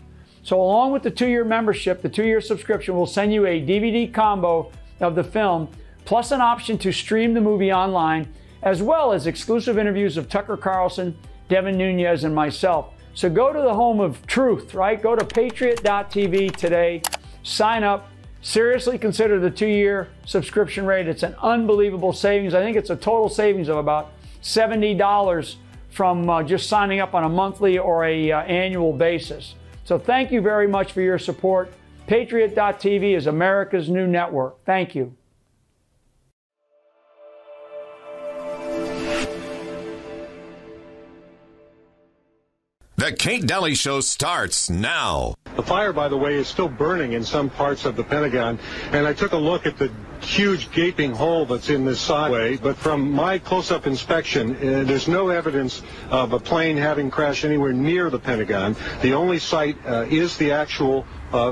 So along with the 2-year membership, the 2-year subscription will send you a DVD combo of the film, plus an option to stream the movie online, as well as exclusive interviews of Tucker Carlson, Devin Nunes, and myself. So go to the home of truth, right? Go to Patriot.tv today, sign up, seriously consider the 2-year subscription rate. It's an unbelievable savings. I think it's a total savings of about $70 from just signing up on a monthly or a annual basis. So thank you very much for your support. Patriot.tv is America's new network. Thank you.
The Kate Daly Show starts now.
The fire, by the way, is still burning in some parts of the Pentagon, and I took a look at the huge gaping hole that's in this sideway, but from my close-up inspection, there's no evidence of a plane having crashed anywhere near the Pentagon. The only site is the actual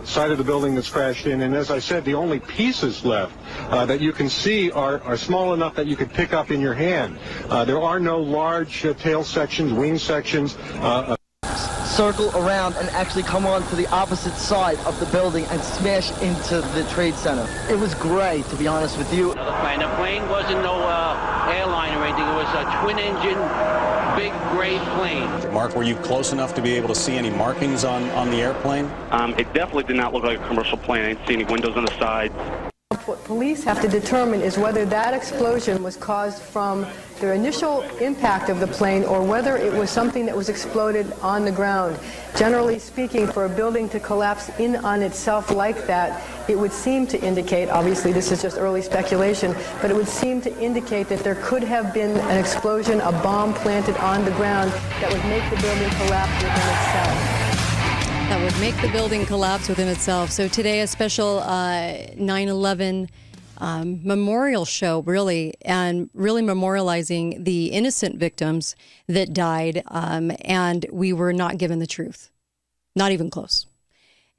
side of the building that's crashed in, and as I said, the only pieces left that you can see are small enough that you could pick up in your hand. There are no large tail sections, wing sections.
circle around and actually come on to the opposite side of the building and smash into the Trade Center. It was great, to be honest with you.
The plane wasn't no airline or anything. It was a twin-engine, big, gray plane.
Mark, were you close enough to be able to see any markings on the airplane?
It definitely did not look like a commercial plane. I didn't see any windows on the sides.
What police have to determine is whether that explosion was caused from the initial impact of the plane or whether it was something that was exploded on the ground. Generally speaking, for a building to collapse in on itself like that, it would seem to indicate, obviously this is just early speculation, but it would seem to indicate that there could have been an explosion, a bomb planted on the ground that would make the building collapse within itself.
That would make the building collapse within itself. So today, a special 9/11 memorial show, really, and really memorializing the innocent victims that died, and we were not given the truth, not even close.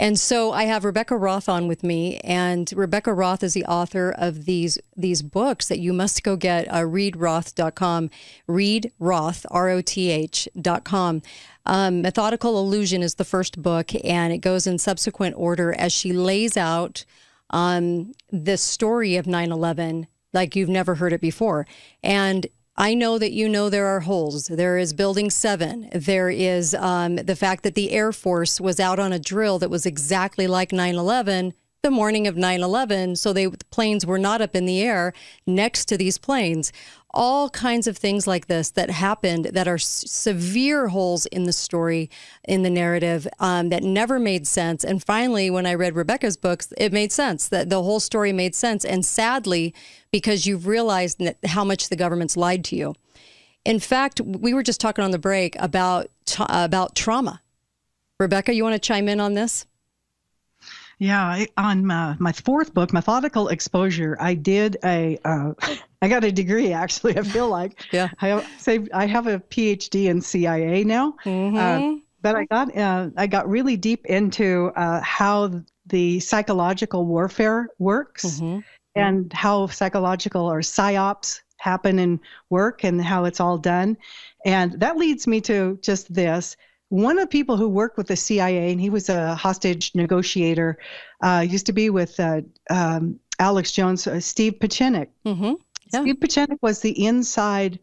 And so I have Rebecca Roth on with me, and Rebecca Roth is the author of these books that you must go get. ReadRoth.com, ReadRoth, ROTH.com. Methodical Illusion is the first book, and it goes in subsequent order as she lays out the story of 9/11 like you've never heard it before. And I know that you know there are holes. There is Building 7. There is the fact that the Air Force was out on a drill that was exactly like 9/11 the morning of 9/11, so the planes were not up in the air next to these planes. All kinds of things like this that happened that are severe holes in the story, in the narrative, that never made sense. And finally, when I read Rebecca's books, it made sense, that the whole story made sense. And sadly, because you've realized how much the government's lied to you. In fact, we were just talking on the break about trauma. Rebecca, you want to chime in on this?
Yeah, on my fourth book, Methodical Exposure, I did I got a degree, actually, I feel like. Yeah. I have a PhD in CIA now. Mm-hmm. But I got really deep into how the psychological warfare works, mm-hmm. and how psychological or psyops happen in work and how it's all done. And that leads me to just this. One of the people who worked with the CIA, and he was a hostage negotiator, used to be with Alex Jones, Steve Pieczenik. Mm-hmm. Yeah. Steve Pieczenik was the inside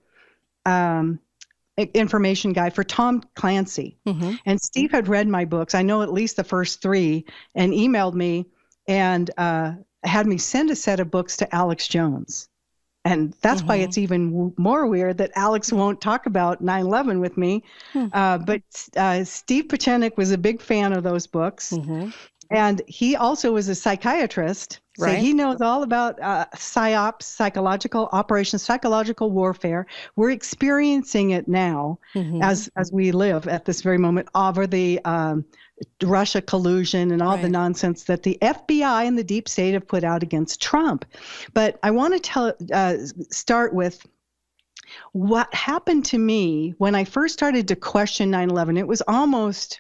information guy for Tom Clancy. Mm-hmm. And Steve had read my books, I know at least the first 3, and emailed me and had me send a set of books to Alex Jones. And that's mm-hmm. why it's even more weird that Alex won't talk about 9/11 with me. But Steve Pieczenik was a big fan of those books. Mm-hmm. And he also was a psychiatrist. So right. He knows all about psyops, psychological operations, psychological warfare. We're experiencing it now mm-hmm. as we live at this very moment over the Russia collusion and all right. the nonsense that the FBI and the deep state have put out against Trump. But I want to start with what happened to me when I first started to question 9/11. It was almost,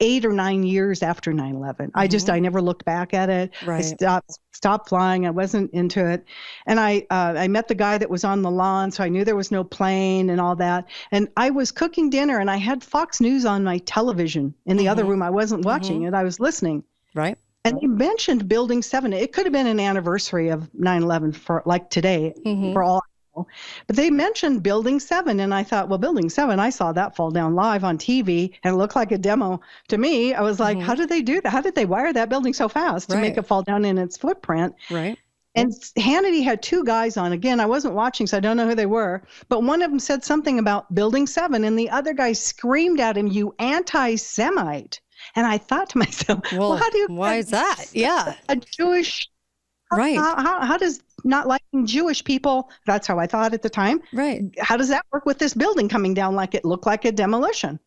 8 or 9 years after 9/11. Mm-hmm. I never looked back at it. Right. I stopped flying. I wasn't into it. And I met the guy that was on the lawn, so I knew there was no plane and all that. And I was cooking dinner, and I had Fox News on my television in the mm-hmm. other room. I wasn't watching mm-hmm. it. I was listening. Right. And they mentioned Building 7. It could have been an anniversary of 9/11 for like today, mm-hmm. for all. But they mentioned Building 7, and I thought, well, Building 7, I saw that fall down live on TV, and it looked like a demo to me. I was like, mm-hmm. how did they do that? How did they wire that building so fast to make it fall down in its footprint? Right. And Hannity had 2 guys on. Again, I wasn't watching, so I don't know who they were. But one of them said something about Building 7, and the other guy screamed at him, "You anti-Semite." And I thought to myself, well how do you... Why is that? Yeah. A Jewish... Right. How does not liking Jewish people, that's how I thought at the time. Right. How does that work with this building coming down like it looked like a demolition?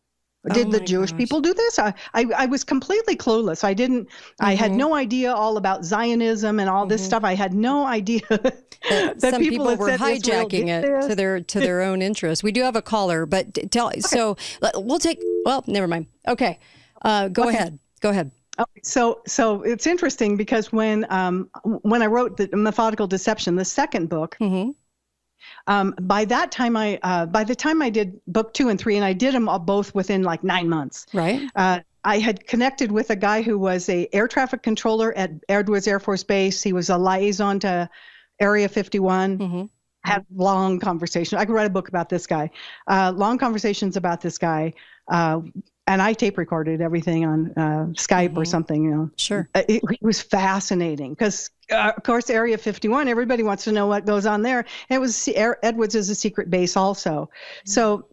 Did the Jewish people do this? I was completely clueless. I didn't, mm-hmm. I had no idea all about Zionism and all this mm-hmm. stuff. I had no idea that some people were hijacking it to their own interests. We do have a caller, but so we'll take, never mind. Okay. Go ahead. Okay, so it's interesting because when I wrote the Methodical Deception, the second book, mm-hmm. By that time, by the time I did book 2 and 3, and I did them all both within like 9 months.
Right.
I had connected with a guy who was a air traffic controller at Edwards Air Force Base. He was a liaison to Area 51.
Mm-hmm.
Had long conversations. I could write a book about this guy. Long conversations about this guy. And I tape recorded everything on Skype or something, you know.
Sure.
It was fascinating because, of course, Area 51, everybody wants to know what goes on there. And it was Edwards is a secret base also. So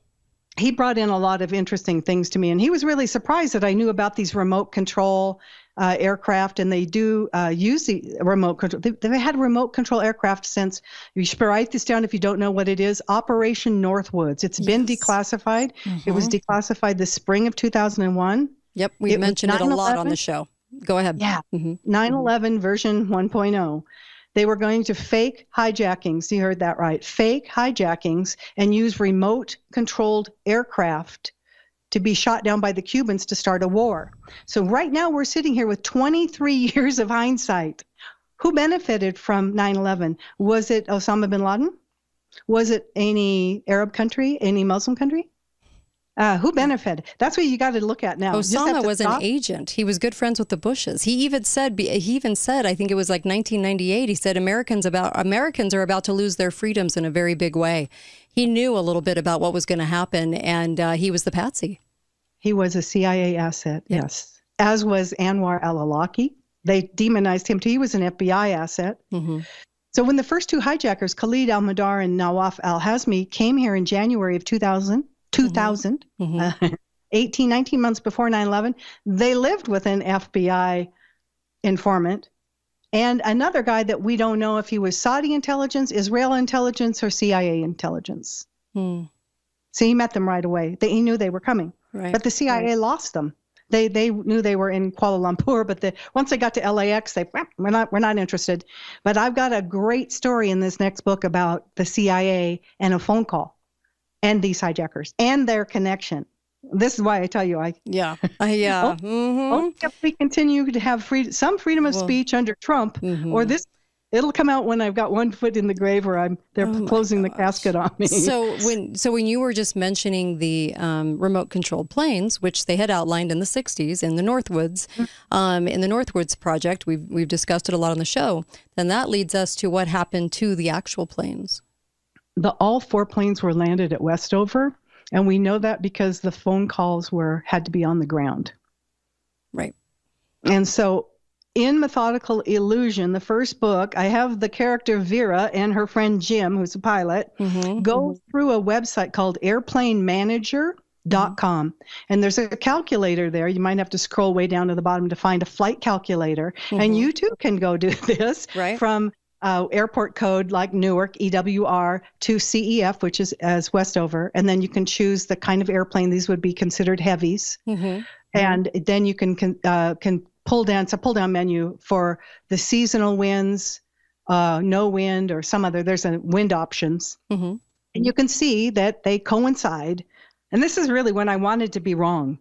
he brought in a lot of interesting things to me. And he was really surprised that I knew about these remote control aircraft, and they do use the remote control. They've had remote control aircraft since, you should write this down if you don't know what it is, Operation Northwoods. It's been declassified. It was declassified the spring of 2001.
Yep, we mentioned it a lot on the show. Go ahead.
Yeah, 9/11 version 1.0. They were going to fake hijackings. You heard that right. Fake hijackings and use remote controlled aircraft to be shot down by the Cubans to start a war. So right now we're sitting here with 23 years of hindsight. Who benefited from 9/11? Was it Osama bin Laden? Was it any Arab country, any Muslim country? Who benefited? That's what you got to look at now.
Osama was an agent. He was good friends with the Bushes. He even said, I think it was like 1998, he said Americans are about to lose their freedoms in a very big way. He knew a little bit about what was going to happen, and he was the patsy.
He was a CIA asset, yes. As was Anwar al-Awlaki. They demonized him too. He was an FBI asset.
Mm-hmm.
So when the first two hijackers, Khalid al-Mihdhar and Nawaf al-Hazmi, came here in January of 2000, 18, 19 months before 9/11, they lived with an FBI informant and another guy that we don't know if he was Saudi intelligence, Israel intelligence, or CIA intelligence. So he met them right away. He knew they were coming.
Right.
But the CIA lost them. They knew they were in Kuala Lumpur, but once they got to LAX, we're not interested. But I've got a great story in this next book about the CIA and a phone call. And these hijackers and their connection. This is why I tell you, if we continue to have some freedom of speech under Trump, or it'll come out when I've got one foot in the grave, or they're closing the casket on me.
So when you were just mentioning the remote controlled planes, which they had outlined in the 60s in the Northwoods, in the Northwoods project, we've discussed it a lot on the show. Then that leads us to what happened to the actual planes.
All 4 planes were landed at Westover, and we know that because the phone calls had to be on the ground.
Right.
And so in Methodical Illusion, the first book, I have the character Vera and her friend Jim, who's a pilot, go through a website called airplanemanager.com. And there's a calculator there. You might have to scroll way down to the bottom to find a flight calculator. And you too can go do this from airport code like Newark, EWR, to CEF, which is as Westover. And then you can choose the kind of airplane. These would be considered heavies. And then you can pull down, it's a pull down menu for the seasonal winds, no wind, or some other, there's a wind options. And you can see that they coincide. And this is really when I wanted to be wrong.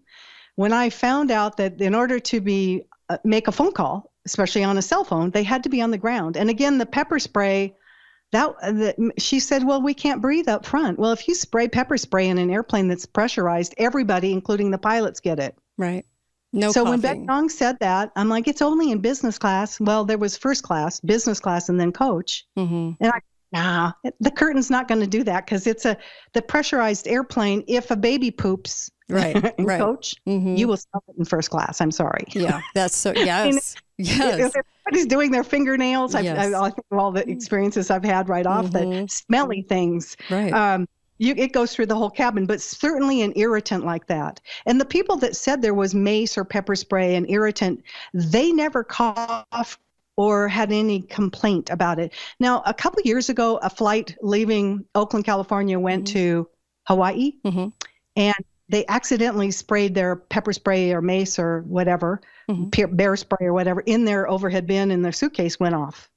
When I found out that in order to make a phone call, especially on a cell phone, they had to be on the ground. And again, the pepper spray, she said, well, we can't breathe up front. Well, if you spray pepper spray in an airplane that's pressurized, everybody, including the pilots, get it.
Right.
So when Beck Dong said that, I'm like, it's only in business class. Well, there was first class, business class, and then coach. And the curtain's not going to do that because it's the pressurized airplane. If a baby poops, coach, you will stop it in first class. I'm sorry.
Yeah, that's so. Yes,
yes. If everybody's doing their fingernails, I think of all the experiences I've had right off the smelly things.
Right.
It goes through the whole cabin, but certainly an irritant like that. And the people that said there was mace or pepper spray and irritant, they never coughed or had any complaint about it. Now, a couple of years ago, a flight leaving Oakland, California went to Hawaii, and they accidentally sprayed their pepper spray or mace or whatever, bear spray or whatever, in their overhead bin, and their suitcase went off.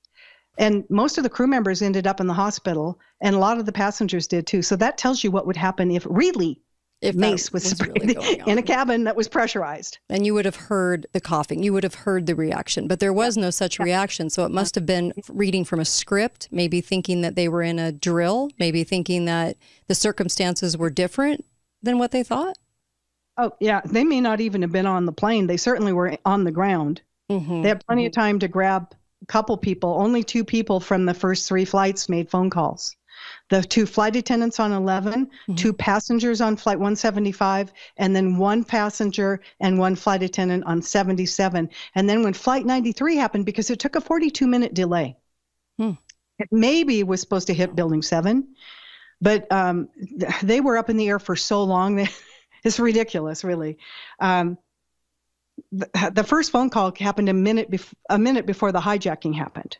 And most of the crew members ended up in the hospital, and a lot of the passengers did too. So that tells you what would happen if really mace was sprayed really in a cabin that was pressurized.
And you would have heard the coughing. You would have heard the reaction, but there was no such reaction. So it must have been reading from a script, maybe thinking that they were in a drill, maybe thinking that the circumstances were different than what they thought.
Oh, yeah. They may not even have been on the plane. They certainly were on the ground.
Mm-hmm.
They had plenty of time to grab a couple people. Only 2 people from the first 3 flights made phone calls. The 2 flight attendants on 11, 2 passengers on flight 175, and then 1 passenger and 1 flight attendant on 77. And then when flight 93 happened, because it took a 42-minute delay, it maybe was supposed to hit building 7, but they were up in the air for so long. It's ridiculous, really. The first phone call happened a minute before the hijacking happened.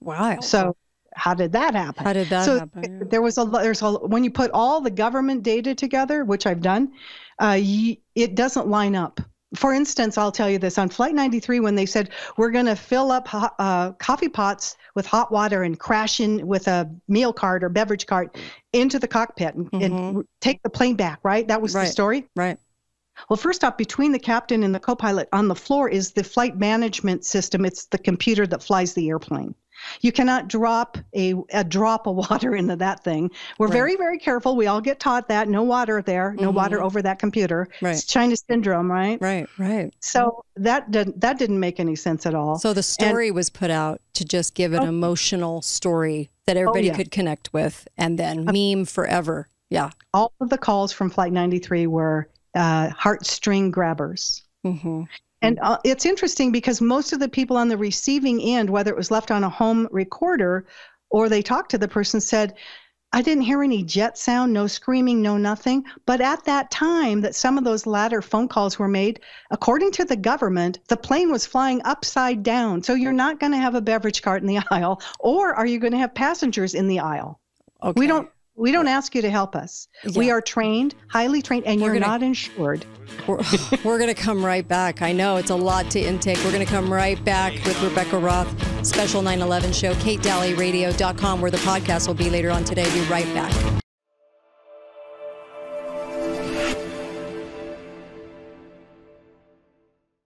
Wow.
So how did that happen?
How did that happen?
There's when you put all the government data together, which I've done, it doesn't line up. For instance, I'll tell you this. On Flight 93, when they said, we're going to fill up coffee pots with hot water and crash in with a meal cart or beverage cart into the cockpit and take the plane back, right? That was the story?
Right.
Well, first off, between the captain and the co-pilot on the floor is the flight management system. It's the computer that flies the airplane. You cannot drop a drop of water into that thing. We're very, very careful. We all get taught that. No water there. No water over that computer.
Right.
It's China syndrome, right?
Right.
So that didn't make any sense at all.
So the story was put out to just give an emotional story that everybody could connect with and then meme forever. Yeah.
All of the calls from Flight 93 were heartstring grabbers. And it's interesting because most of the people on the receiving end, whether it was left on a home recorder or they talked to the person, said, I didn't hear any jet sound, no screaming, no nothing. But at that time that some of those latter phone calls were made, according to the government, the plane was flying upside down. So you're not going to have a beverage cart in the aisle, or are you going to have passengers in the aisle?
Okay.
We don't ask you to help us. Yeah. We are trained, highly trained, and you're not insured.
We're going to come right back. I know it's a lot to intake. We're going to come right back with Rebecca Roth, Special 9/11 Show, KateDalleyRadio.com, where the podcast will be later on today. Be right back.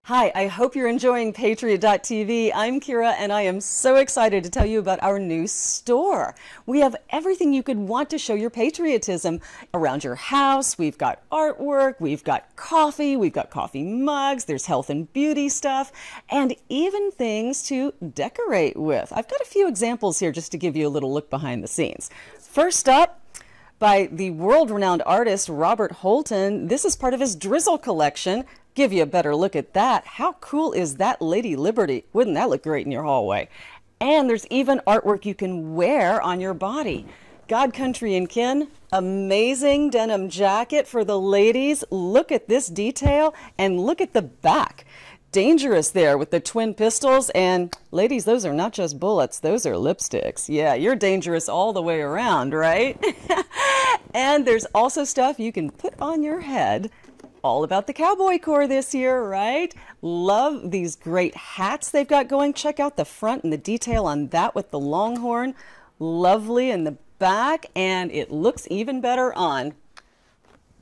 Hi, I hope you're enjoying Patriot.tv. I'm Kira, and I am so excited to tell you about our new store. We have everything you could want to show your patriotism around your house. We've got artwork, we've got coffee mugs, there's health and beauty stuff, and even things to decorate with. I've got a few examples here just to give you a little look behind the scenes. First up, by the world-renowned artist Robert Holton, this is part of his Drizzle collection. Give you a better look at that. How cool is that Lady Liberty? Wouldn't that look great in your hallway? And there's even artwork you can wear on your body. God, Country, and Kin, amazing denim jacket for the ladies. Look at this detail and look at the back. Dangerous there with the twin pistols. And ladies, those are not just bullets, those are lipsticks. Yeah, you're dangerous all the way around, right? And there's also stuff you can put on your head. All about the cowboy core this year, right? Love these great hats they've got going. Check out the front and the detail on that with the longhorn. Lovely in the back, and it looks even better on.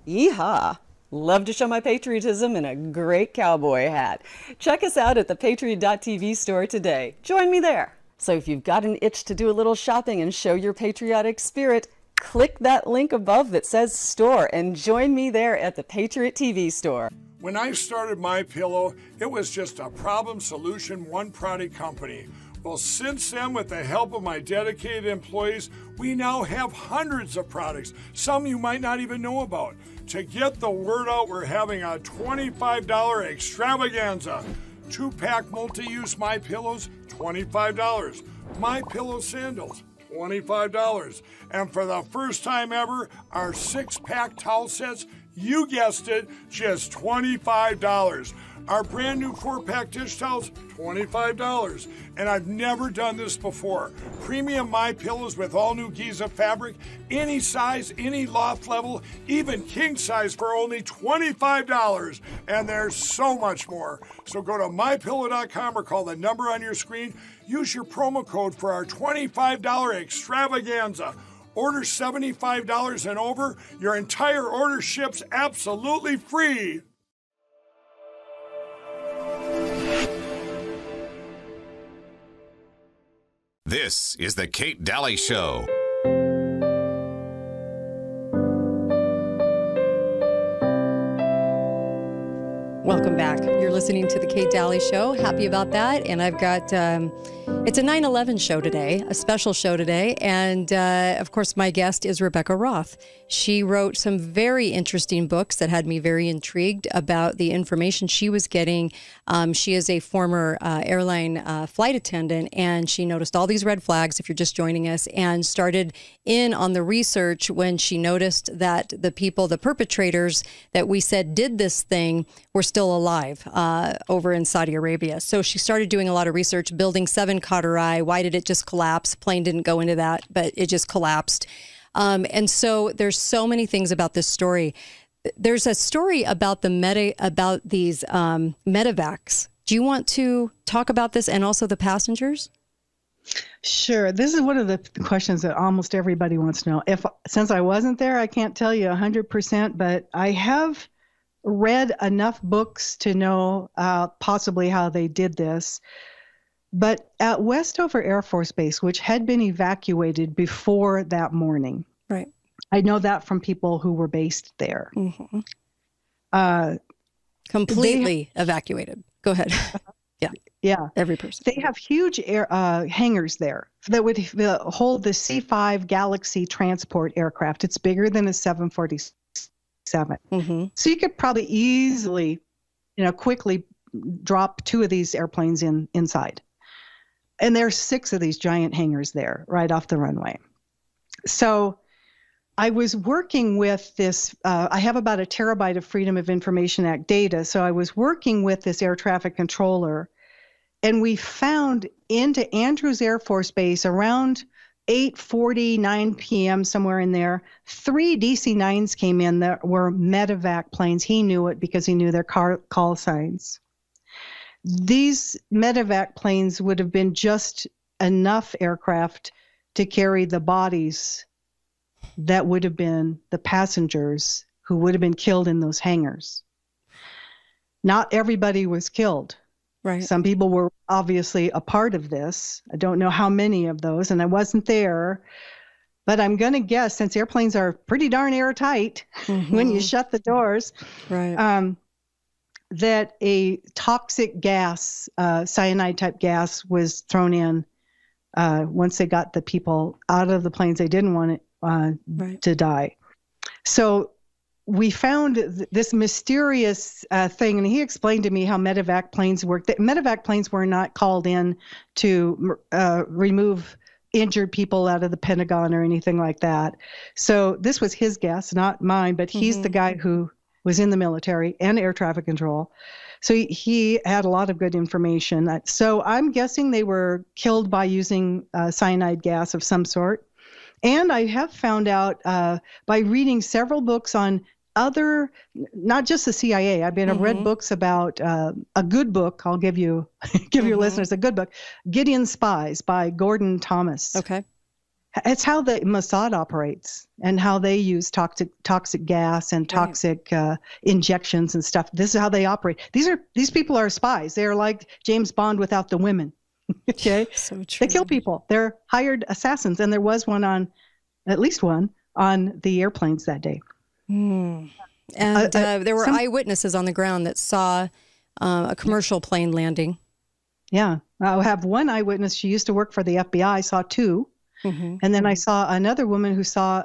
Yeehaw! Love to show my patriotism in a great cowboy hat. Check us out at the Patriot.tv store today. Join me there. So if you've got an itch to do a little shopping and show your patriotic spirit, click that link above that says store and join me there at the Patriot TV store.
When I started MyPillow, it was just a problem solution, one product company. Well, since then, with the help of my dedicated employees, we now have hundreds of products, some you might not even know about. To get the word out, we're having a $25 extravaganza. 2-pack multi-use MyPillows, $25. MyPillow sandals, $25. And for the first time ever, our 6-pack towel sets, you guessed it, just $25. Our brand new 4-pack dish towels, $25. And I've never done this before. Premium MyPillows with all new Giza fabric, any size, any loft level, even king size for only $25. And there's so much more. So go to MyPillow.com or call the number on your screen. Use your promo code for our $25 extravaganza. Order $75 and over. Your entire order ships absolutely free.
This is the Kate Daly Show.
Welcome back. You're listening to the Kate Daly Show. Happy about that. And I've got, it's a 9/11 show today, a special show today. And of course, my guest is Rebecca Roth. She wrote some very interesting books that had me very intrigued about the information she was getting. She is a former airline flight attendant, and she noticed all these red flags, if you're just joining us, and started in on the research when she noticed that the people, the perpetrators that we said did this thing, were still alive over in Saudi Arabia. So she started doing a lot of research. Building 7 caught her eye. Why did it just collapse? Plane didn't go into that, but it just collapsed. And so there's so many things about this story. There's a story about these medevacs. Do you want to talk about this and also the passengers?
Sure. This is one of the questions that almost everybody wants to know. Since I wasn't there, I can't tell you 100%, but I have read enough books to know possibly how they did this. But at Westover Air Force Base, which had been evacuated before that morning,
right?
I know that from people who were based there.
Mm-hmm. Completely evacuated. Go ahead.
Yeah.
Every person.
They have huge hangars there that would hold the C-5 Galaxy transport aircraft. It's bigger than a 747.
Mm-hmm.
So you could probably easily, quickly drop 2 of these airplanes inside. And there's 6 of these giant hangars there right off the runway. So I was working with this, I have about 1 terabyte of Freedom of Information Act data. So I was working with this air traffic controller, and we found into Andrews Air Force Base around 8:40, 9 p.m., somewhere in there, 3 DC-9s came in that were medevac planes. He knew it because he knew their call signs. These medevac planes would have been just enough aircraft to carry the bodies that would have been the passengers who would have been killed in those hangars. Not everybody was killed.
Right.
Some people were obviously a part of this. I don't know how many of those, and I wasn't there. But I'm going to guess, since airplanes are pretty darn airtight when you shut the doors,
right.
That a toxic gas, cyanide-type gas, was thrown in once they got the people out of the planes. They didn't want it to die. So we found this mysterious thing, and he explained to me how medevac planes work. That medevac planes were not called in to remove injured people out of the Pentagon or anything like that. So this was his guess, not mine, but he's the guy who was in the military and air traffic control. So he had a lot of good information. So I'm guessing they were killed by using cyanide gas of some sort. And I have found out by reading several books on other, not just the CIA. I've read books about a good book. I'll give your listeners a good book, Gideon Spies by Gordon Thomas.
Okay.
It's how the Mossad operates and how they use toxic gas and toxic injections and stuff. This is how they operate. These people are spies. They are like James Bond without the women. Okay.
So true.
They kill people. They're hired assassins, and there was at least one on the airplanes that day.
And there were eyewitnesses on the ground that saw a commercial plane landing.
Yeah. I have one eyewitness. She used to work for the FBI, saw 2. And then I saw another woman who saw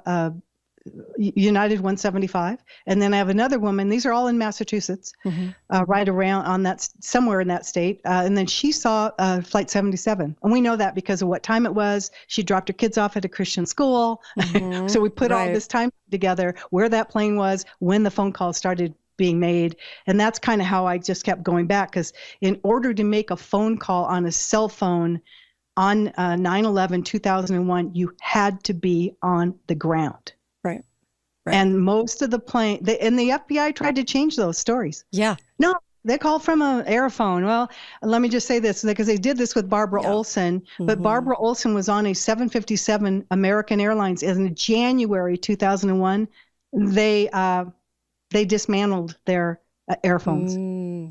United 175. And then I have another woman. These are all in Massachusetts, right around on that, somewhere in that state. And then she saw Flight 77. And we know that because of what time it was. She dropped her kids off at a Christian school. So we put all this time together, where that plane was, when the phone call started being made. And that's kind of how I just kept going back, because in order to make a phone call on a cell phone on 9/11/2001, you had to be on the ground.
Right.
And most of the plane, and the FBI tried to change those stories.
Yeah.
No, They called from an airphone. Well, let me just say this, because they did this with Barbara Olson, but Barbara Olson was on a 757 American Airlines in January 2001. They dismantled their airphones.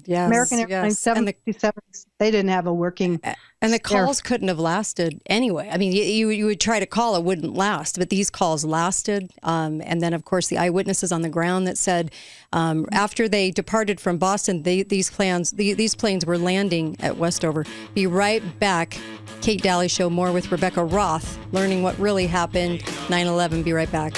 Yes,
American Airlines 757. They didn't have a working.
And the calls couldn't have lasted anyway. I mean, you would try to call, it wouldn't last, but these calls lasted. And then, of course, the eyewitnesses on the ground that said after they departed from Boston, these planes were landing at Westover. Be right back. Kate Daly Show, more with Rebecca Roth, learning what really happened. 9/11. Be right back.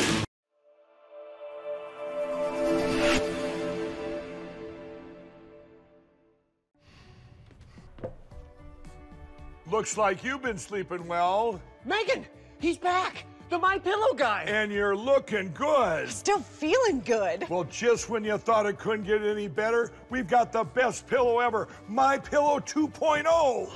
Looks like you've been sleeping well.
Megan, he's back. The My Pillow guy.
And you're looking good.
Still feeling good.
Well, just when you thought it couldn't get any better, we've got the best pillow ever, My Pillow 2.0.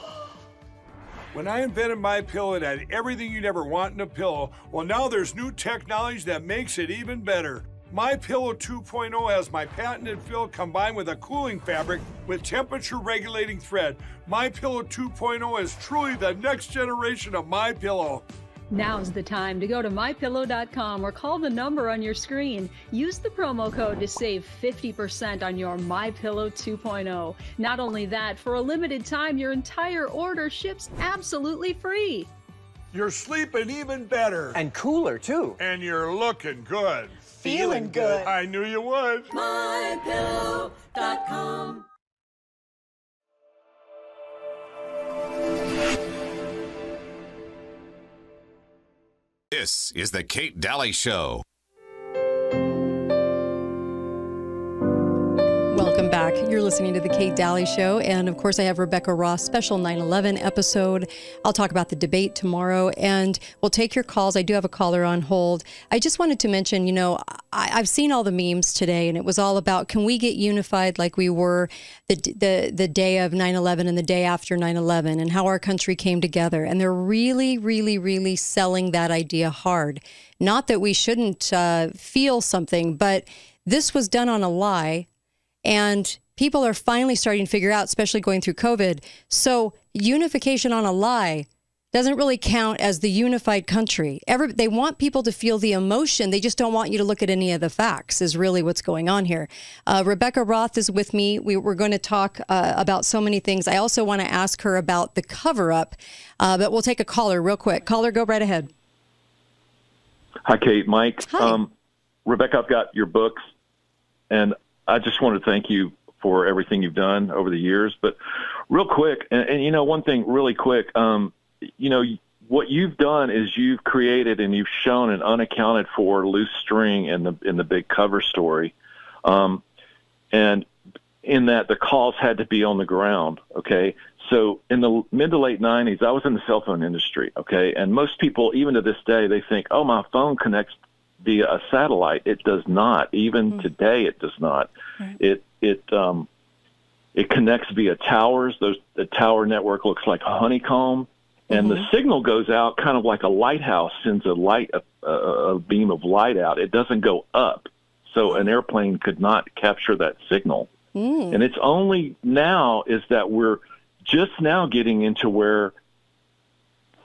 When I invented My Pillow, it had everything you'd ever want in a pillow. Well, now there's new technology that makes it even better. My Pillow 2.0 has my patented fill combined with a cooling fabric with temperature regulating thread. My Pillow 2.0 is truly the next generation of My Pillow.
Now's the time to go to mypillow.com or call the number on your screen. Use the promo code to save 50% on your My Pillow 2.0. Not only that, for a limited time, your entire order ships absolutely free.
You're sleeping even better.
And cooler, too.
And you're looking good.
Feeling good.
I knew you would.
mypillow.com.
This is the Kate Daly Show.
Welcome back. You're listening to the Kate Daly Show. And of course, I have Rebecca Roth special 9/11 episode. I'll talk about the debate tomorrow and we'll take your calls. I do have a caller on hold. I just wanted to mention, I've seen all the memes today and it was all about, can we get unified like we were the day of 9/11 and the day after 9/11 and how our country came together. And they're really, really, really selling that idea hard. Not that we shouldn't feel something, but this was done on a lie. And people are finally starting to figure out, especially going through COVID. So unification on a lie doesn't really count as the unified country. They want people to feel the emotion. They just don't want you to look at any of the facts is really what's going on here. Rebecca Roth is with me. We're going to talk about so many things. I also want to ask her about the cover-up, but we'll take a caller real quick. Caller, go right ahead.
Hi, Kate. Mike.
Hi.
Rebecca, I've got your books, and I just want to thank you for everything you've done over the years. But real quick, and one thing really quick, what you've done is you've created and you've shown an unaccounted for loose string in the big cover story. And in that the calls had to be on the ground. Okay. So in the mid to late 90s, I was in the cell phone industry. Okay. And most people, even to this day, they think, oh, my phone connects via a satellite. It does not. Even today, it does not. Right. It connects via towers. The tower network looks like a honeycomb, and the signal goes out kind of like a lighthouse sends a beam of light out. It doesn't go up, so an airplane could not capture that signal. And it's only now is that we're just now getting into where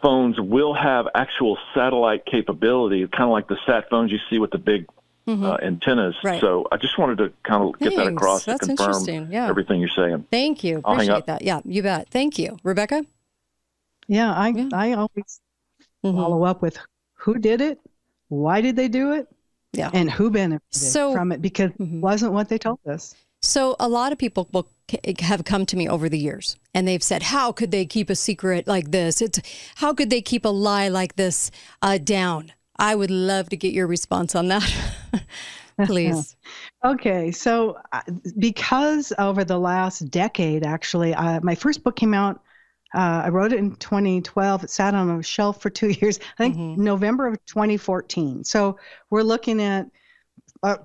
phones will have actual satellite capability, kind of like the sat phones you see with the big antennas.
Right.
So I just wanted to kind of get that across to confirm everything you're saying.
Thank you. Appreciate that. Yeah, you bet. Thank you. Rebecca?
Yeah, I always follow up with who did it, why did they do it, and who benefited from it, because it wasn't what they told us.
So a lot of people have come to me over the years and they've said, how could they keep a secret like this? How could they keep a lie like this down? I would love to get your response on that. Please.
Okay. So because over the last decade, actually, my first book came out, I wrote it in 2012. It sat on a shelf for 2 years, I think November of 2014. So we're looking at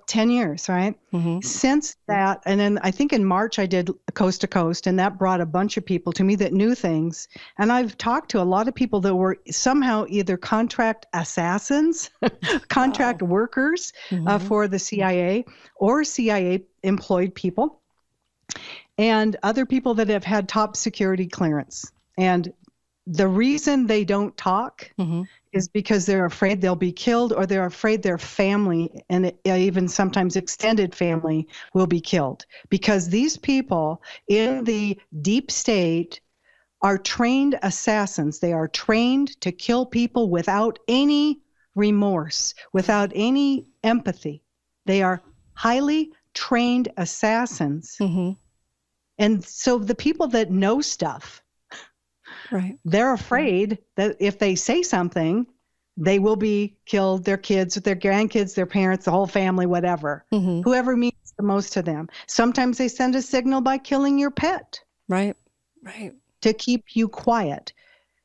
10 years, right? Since that, and then I think in March I did Coast to Coast, and that brought a bunch of people to me that knew things. And I've talked to a lot of people that were somehow either contract assassins, contract workers for the CIA, or CIA employed people. and other people that have had top security clearance. And the reason they don't talk is because they're afraid they'll be killed, or they're afraid their family, and even sometimes extended family, will be killed. Because these people in the deep state are trained assassins. They are trained to kill people without any remorse, without any empathy. They are highly trained assassins. And so the people that know stuff, they're afraid that if they say something, they will be killed, their kids, their grandkids, their parents, the whole family, whatever, whoever means the most to them. Sometimes they send a signal by killing your pet.
Right.
To keep you quiet.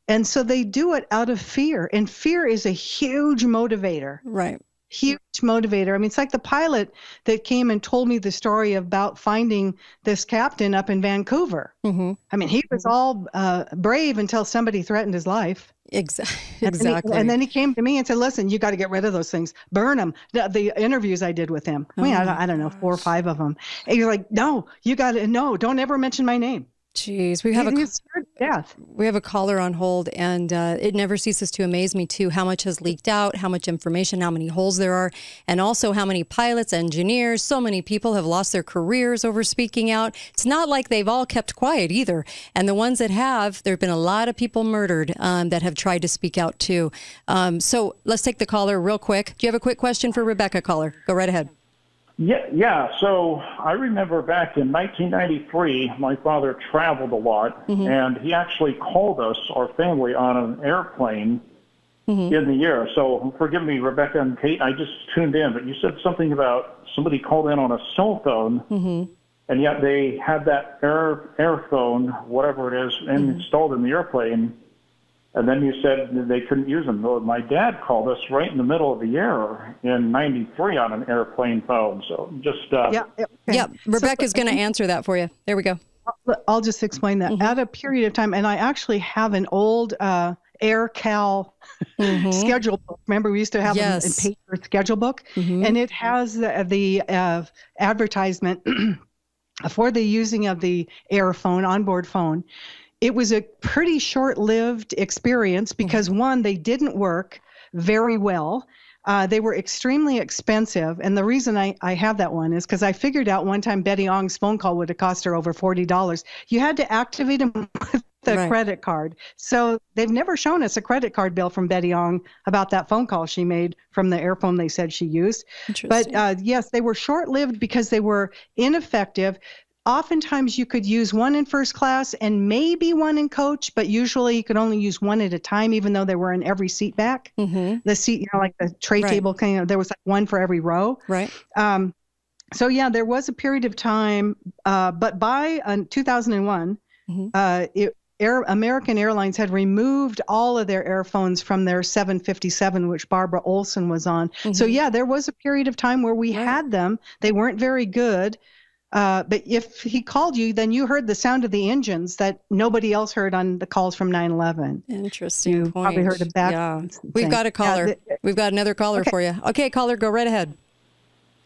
And so they do it out of fear. And fear is a huge motivator.
Right.
Huge motivator. I mean, it's like the pilot that came and told me the story about finding this captain up in Vancouver. I mean, he was all brave until somebody threatened his life.
Exactly.
And then he came to me and said, listen, you got to get rid of those things. Burn them. The interviews I did with him, I don't know, 4 or 5 of them. And you're like, no, you got to, no, don't ever mention my name.
Jeez, we have a caller on hold, and it never ceases to amaze me too how much has leaked out, how much information, how many holes there are, and also how many pilots, engineers, so many people have lost their careers over speaking out. It's not like they've all kept quiet either, and the ones that have, there have been a lot of people murdered that have tried to speak out too. So let's take the caller real quick. Do you have a quick question for Rebecca, caller? Go right ahead.
Yeah. So I remember back in 1993, my father traveled a lot, and he actually called us, our family, on an airplane in the air. So forgive me, Rebecca and Kate, I just tuned in, but you said something about somebody called in on a cell phone, and yet they had that air phone, whatever it is, installed in the airplane. And then you said they couldn't use them. Well, my dad called us right in the middle of the air in '93 on an airplane phone. So just
Rebecca's going to answer that for you. There we go.
I'll just explain that. At a period of time, and I actually have an old AirCal schedule book. Remember, we used to have them in paper schedule book, and it has the advertisement for the using of the Air phone, onboard phone. It was a pretty short-lived experience because, one, they didn't work very well. They were extremely expensive. And the reason I have that one is because I figured out one time Betty Ong's phone call would have cost her over $40. You had to activate them with the credit card. So they've never shown us a credit card bill from Betty Ong about that phone call she made from the airphone they said she used. But yes, they were short-lived because they were ineffective. Oftentimes you could use one in first class and maybe one in coach, but usually you could only use one at a time, even though they were in every seat back. The seat, like the tray table, there was like one for every row. So yeah, there was a period of time, but by 2001, American Airlines had removed all of their airphones from their 757, which Barbara Olson was on. So yeah, there was a period of time where we had them. They weren't very good. But if he called you, then you heard the sound of the engines that nobody else heard on the calls from 9/11.
Interesting
you
point.
Probably heard of that.
Yeah. We've got a caller. We've got another caller for you. Okay, caller, go right ahead.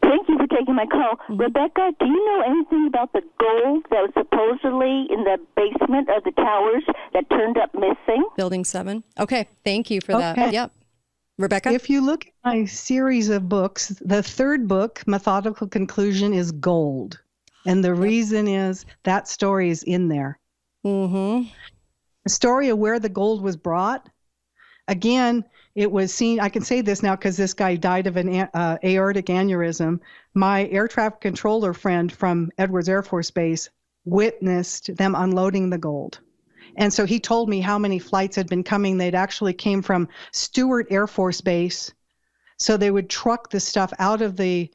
Thank you for taking my call. Rebecca, do you know anything about the gold that was supposedly in the basement of the towers that turned up missing?
Building 7. Okay, thank you for that. Yep. Rebecca?
If you look at my series of books, the third book, Methodical Conclusion, is gold. And the reason is that story is in there. The story of where the gold was brought. Again, it was seen, I can say this now because this guy died of an aortic aneurysm. My air traffic controller friend from Edwards Air Force Base witnessed them unloading the gold. And so he told me how many flights had been coming. They'd actually came from Stewart Air Force Base. So they would truck the stuff out of the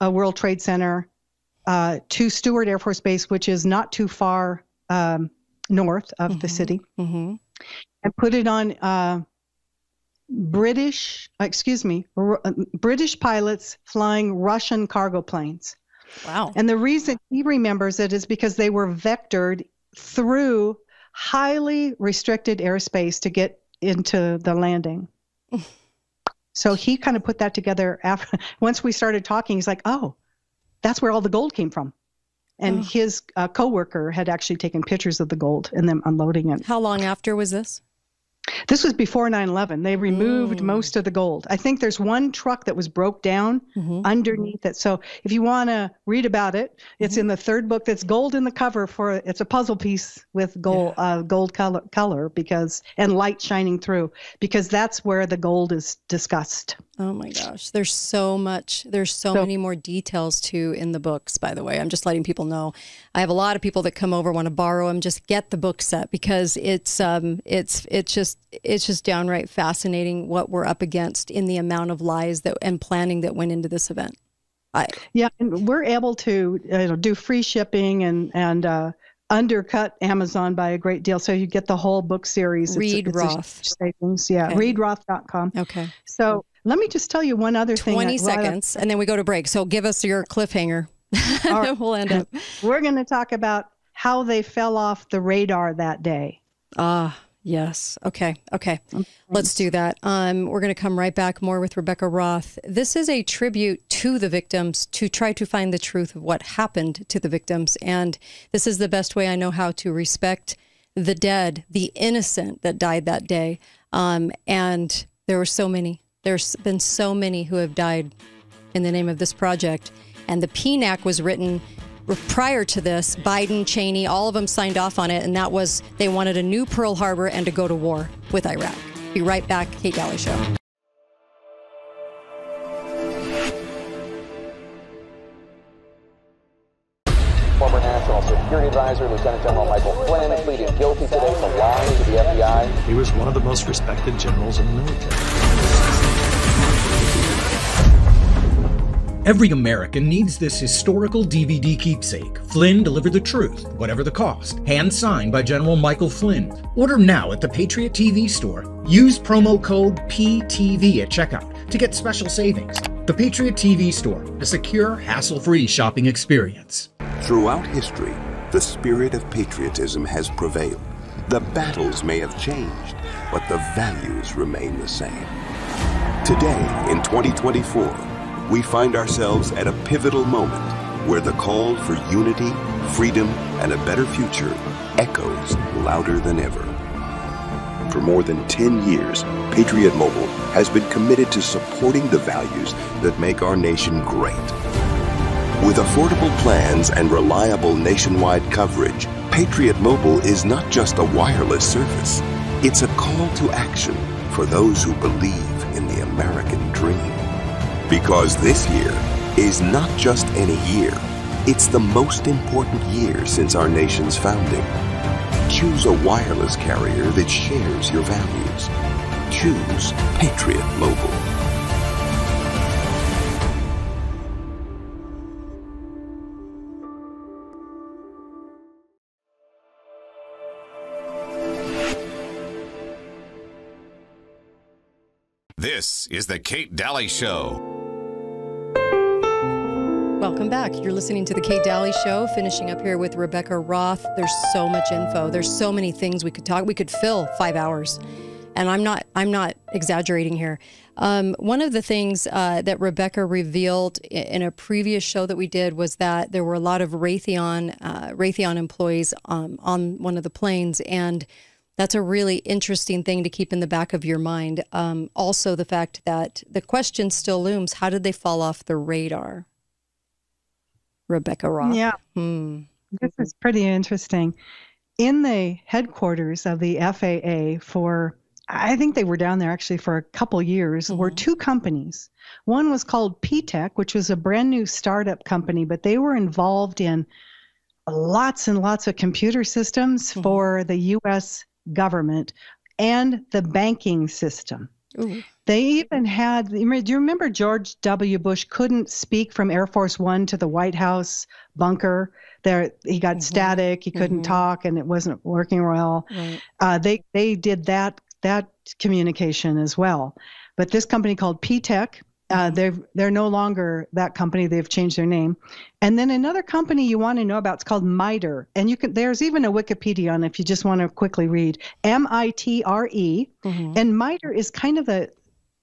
World Trade Center to Stewart Air Force Base, which is not too far north of the city, and put it on British pilots flying Russian cargo planes.
Wow.
And the reason he remembers it is because they were vectored through highly restricted airspace to get into the landing. So he kind of put that together after. Once we started talking, he's like, oh, that's where all the gold came from. And his coworker had actually taken pictures of the gold and them unloading it.
How long after was this?
This was before 9/11. They removed most of the gold. I think there's one truck that was broke down underneath it. So if you want to read about it, it's in the third book. That's gold in the cover it's a puzzle piece with gold color and light shining through, because that's where the gold is discussed.
Oh my gosh. There's so much. There's so many more details too in the books, by the way. I'm just letting people know. I have a lot of people that come over, want to borrow them. Just get the book set, because it's just downright fascinating what we're up against in the amount of lies and planning that went into this event.
And we're able to do free shipping and undercut Amazon by a great deal. So you get the whole book series.
Read Roth.
Savings. Yeah. Okay. ReadRoth.com.
Okay.
So let me just tell you one other thing.
20 seconds, and then we go to break. So give us your cliffhanger.
All right.
We'll end up.
We're going to talk about how they fell off the radar that day.
Yes. Okay. Let's do that. We're going to come right back more with Rebecca Roth. This is a tribute to the victims, to try to find the truth of what happened to the victims. And this is the best way I know how to respect the dead, the innocent that died that day. And there were so many. There's been so many who have died in the name of this project. And the PNAC was written prior to this. Biden, Cheney, all of them signed off on it, and that was they wanted a new Pearl Harbor and to go to war with Iraq. Be right back. Kate Daly Show.
Former National Security Advisor Lieutenant General Michael Flynn pleaded guilty today to lying to the FBI.
He was one of the most respected generals in the military.
Every American needs this historical DVD keepsake. Flynn delivered the truth, whatever the cost. Hand signed by General Michael Flynn. Order now at the Patriot TV store. Use promo code PTV at checkout to get special savings. The Patriot TV store, a secure, hassle-free shopping experience.
Throughout history, the spirit of patriotism has prevailed. The battles may have changed, but the values remain the same. Today, in 2024, we find ourselves at a pivotal moment where the call for unity, freedom, and a better future echoes louder than ever. For more than 10 years, Patriot Mobile has been committed to supporting the values that make our nation great. With affordable plans and reliable nationwide coverage, Patriot Mobile is not just a wireless service. It's a call to action for those who believe in the American dream. Because this year is not just any year, it's the most important year since our nation's founding. Choose a wireless carrier that shares your values. Choose Patriot Mobile.
This is the Kate Daly Show.
Welcome back. You're listening to the Kate Daly Show, finishing up here with Rebecca Roth. There's so much info. There's so many things we could talk. We could fill 5 hours, and I'm not exaggerating here. One of the things that Rebecca revealed in a previous show that we did was that there were a lot of Raytheon employees on one of the planes, and that's a really interesting thing to keep in the back of your mind. Also, the fact that the question still looms: how did they fall off the radar? Rebecca Roth.
Yeah. This is pretty interesting. In the headquarters of the FAA I think they were down there actually for a couple years, were two companies. One was called P-Tech, which was a brand new startup company, but they were involved in lots and lots of computer systems for the U.S. government and the banking system. Ooh. They even had, do you remember George W. Bush couldn't speak from Air Force One to the White House bunker? There, he got static, he couldn't talk, and it wasn't working well. Right. They did that communication as well. But this company called P-Tech, they're no longer that company. They've changed their name. And then another company you want to know about is called MITRE. And there's even a Wikipedia on it if you just want to quickly read. MITRE. And MITRE is kind of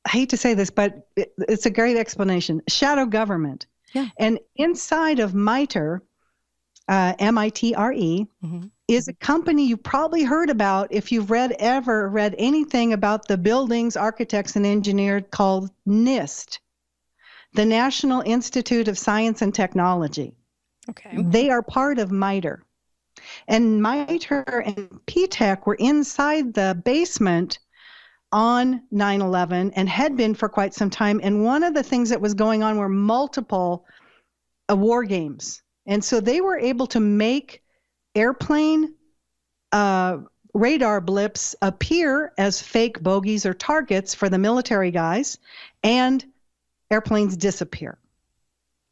I hate to say this, but it's a great explanation. Shadow government. Yeah. And inside of MITRE, MITRE, is a company you've probably heard about if you've ever read anything about the buildings, architects, and engineers, called NIST, the National Institute of Science and Technology.
Okay.
They are part of MITRE. And MITRE and P-TECH were inside the basement on 9/11 and had been for quite some time. And one of the things that was going on were multiple war games. And so they were able to make airplane radar blips appear as fake bogeys or targets for the military guys, and airplanes disappear.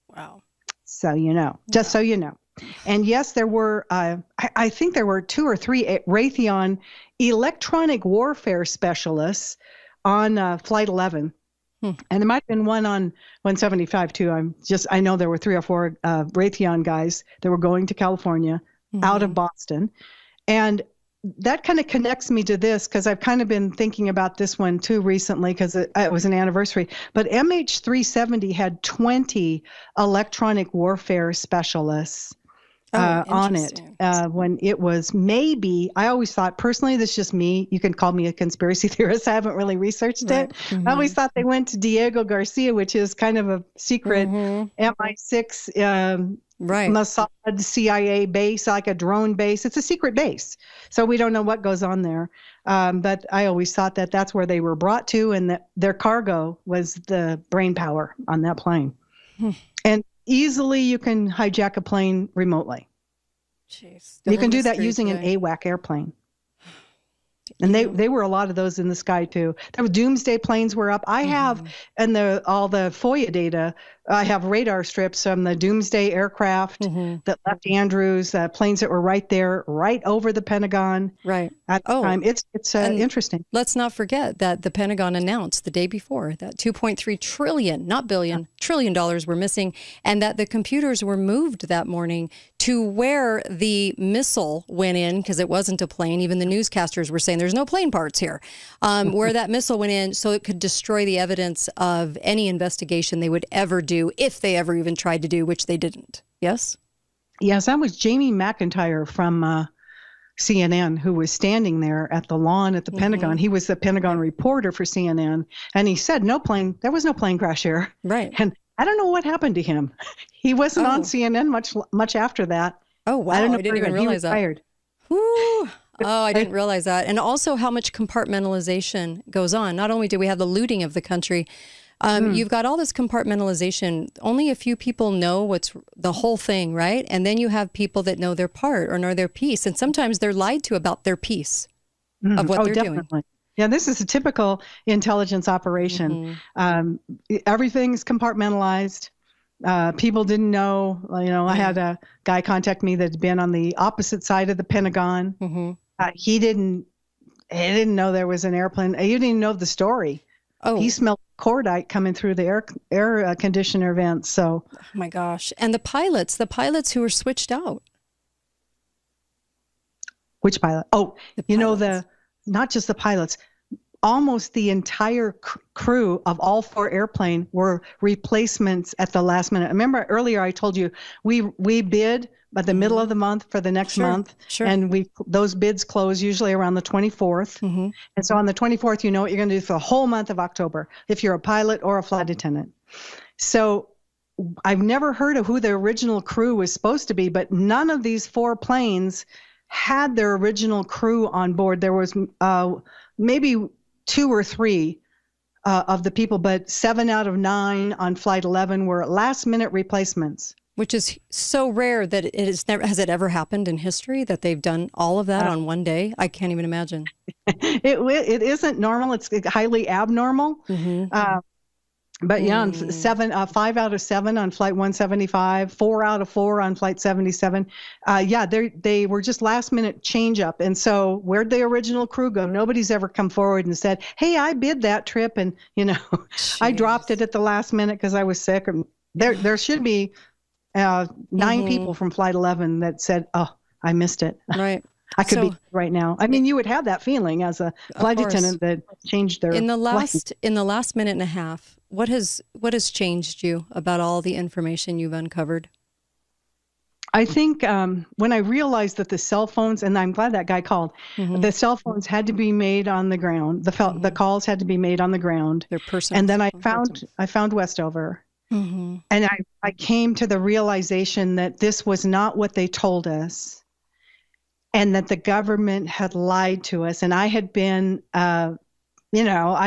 Wow.
So you know, just so you know. And yes, there were, I think there were 2 or 3 Raytheon electronic warfare specialists on Flight 11. And there might have been one on 175 too. I know there were 3 or 4 Raytheon guys that were going to California out of Boston. And that kind of connects me to this because I've kind of been thinking about this one too recently because it was an anniversary. But MH370 had 20 electronic warfare specialists on it when it was maybe, I always thought, personally, this is just me, you can call me a conspiracy theorist, I haven't really researched it. I always thought they went to Diego Garcia, which is kind of a secret MI6 Mossad CIA base, like a drone base. It's a secret base, so we don't know what goes on there. But I always thought that that's where they were brought to, and that their cargo was the brain power on that plane. And easily you can hijack a plane remotely.
Jeez,
you can do that using an AWAC airplane. And they were a lot of those in the sky too. There were doomsday planes were up. I have, and all the FOIA data, I have radar strips from the doomsday aircraft that left Andrews, planes that were right there, right over the Pentagon.
Right.
At the time. It's interesting.
Let's not forget that the Pentagon announced the day before that $2.3 trillion, not billion, trillion dollars were missing, and that the computers were moved that morning to where the missile went in, because it wasn't a plane. Even the newscasters were saying there's no plane parts here, where that missile went in so it could destroy the evidence of any investigation they would ever do, if they ever even tried to do, which they didn't. Yes?
Yes, that was Jamie McIntyre from CNN who was standing there at the lawn at the Pentagon. He was the Pentagon reporter for CNN, and he said there was no plane crash here.
Right.
And I don't know what happened to him. He wasn't on CNN much after that.
Oh, wow.
I don't know,
I didn't even realize that. Whew. Oh, I didn't realize that. And also how much compartmentalization goes on. Not only do we have the looting of the country, you've got all this compartmentalization. Only a few people know what's the whole thing, right? And then you have people that know their part or know their piece. And sometimes they're lied to about their piece of what they're doing.
Yeah, this is a typical intelligence operation. Everything's compartmentalized. People didn't know. I had a guy contact me that'd been on the opposite side of the Pentagon. He didn't know there was an airplane. He didn't even know the story. He smelled cordite coming through the air conditioner vents. So,
oh my gosh! And the pilots who were switched out.
Which pilot? Oh, not just the pilots. Almost the entire crew of all 4 airplanes were replacements at the last minute. Remember earlier I told you we bid by the middle of the month for the next month, and those bids close usually around the 24th. And so on the 24th, you know what you're going to do for the whole month of October if you're a pilot or a flight attendant. So I've never heard of who the original crew was supposed to be, but none of these 4 planes had their original crew on board. There was maybe 2 or 3 of the people, but 7 out of 9 on Flight 11 were last-minute replacements.
Which is so rare that it is never. Has it ever happened in history that they've done all of that on one day? I can't even imagine.
It isn't normal. It's highly abnormal. But yeah, 5 out of 7 on Flight 175, 4 out of 4 on Flight 77. They were just last minute change up. And so where'd the original crew go? Nobody's ever come forward and said, hey, I bid that trip and, I dropped it at the last minute because I was sick. There should be 9 people from Flight 11 that said, oh, I missed it.
Right.
I could be right now. I mean, you would have that feeling as a flight attendant that changed their
in the last minute and a half. What has changed you about all the information you've uncovered?
I think when I realized that the cell phones, and I'm glad that guy called, the cell phones had to be made on the ground. The calls had to be made on the ground.
They're personal.
And then I found Westover. And I came to the realization that this was not what they told us, and that the government had lied to us. And I had been, I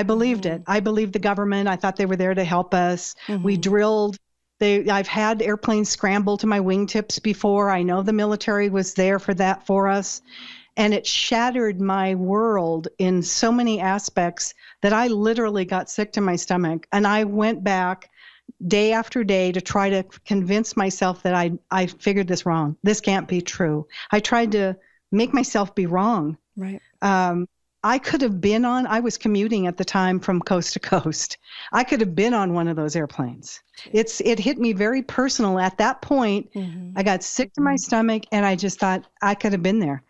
believed it. I believed the government. I thought they were there to help us. We drilled. I've had airplanes scramble to my wingtips before. I know the military was there for that for us. And it shattered my world in so many aspects that I literally got sick to my stomach. And I went back day after day to try to convince myself that I figured this wrong. This can't be true. I tried to make myself be wrong.
Right.
I could have been I was commuting at the time from coast to coast. I could have been on one of those airplanes. It hit me very personal at that point. I got sick to my stomach, and I just thought I could have been there.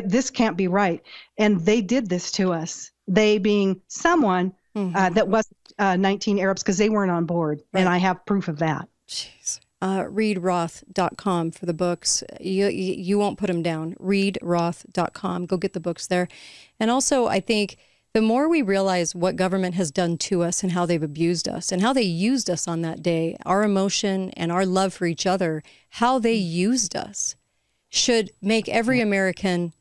This can't be right. And they did this to us. They being someone that wasn't 19 Arabs, because they weren't on board. Right. And I have proof of that.
Jeez. ReadRoth.com for the books. You won't put them down. ReadRoth.com. Go get the books there. And also, I think the more we realize what government has done to us and how they've abused us and how they used us on that day, our emotion and our love for each other, how they used us, should make every American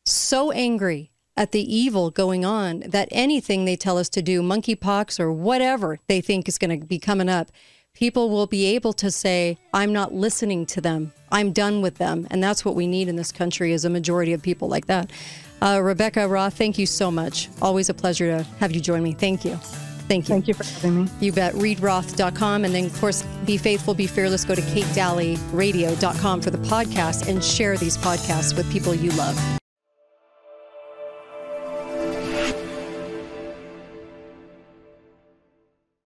so angry at the evil going on that anything they tell us to do, monkeypox or whatever they think is going to be coming up, people will be able to say, I'm not listening to them. I'm done with them. And that's what we need in this country, is a majority of people like that. Rebecca Roth, thank you so much. Always a pleasure to have you join me. Thank you. Thank you.
Thank you for having me.
You bet. ReadRoth.com. And then, of course, Be Faithful, Be Fearless. Go to KateDalleyRadio.com for the podcast and share these podcasts with people you love.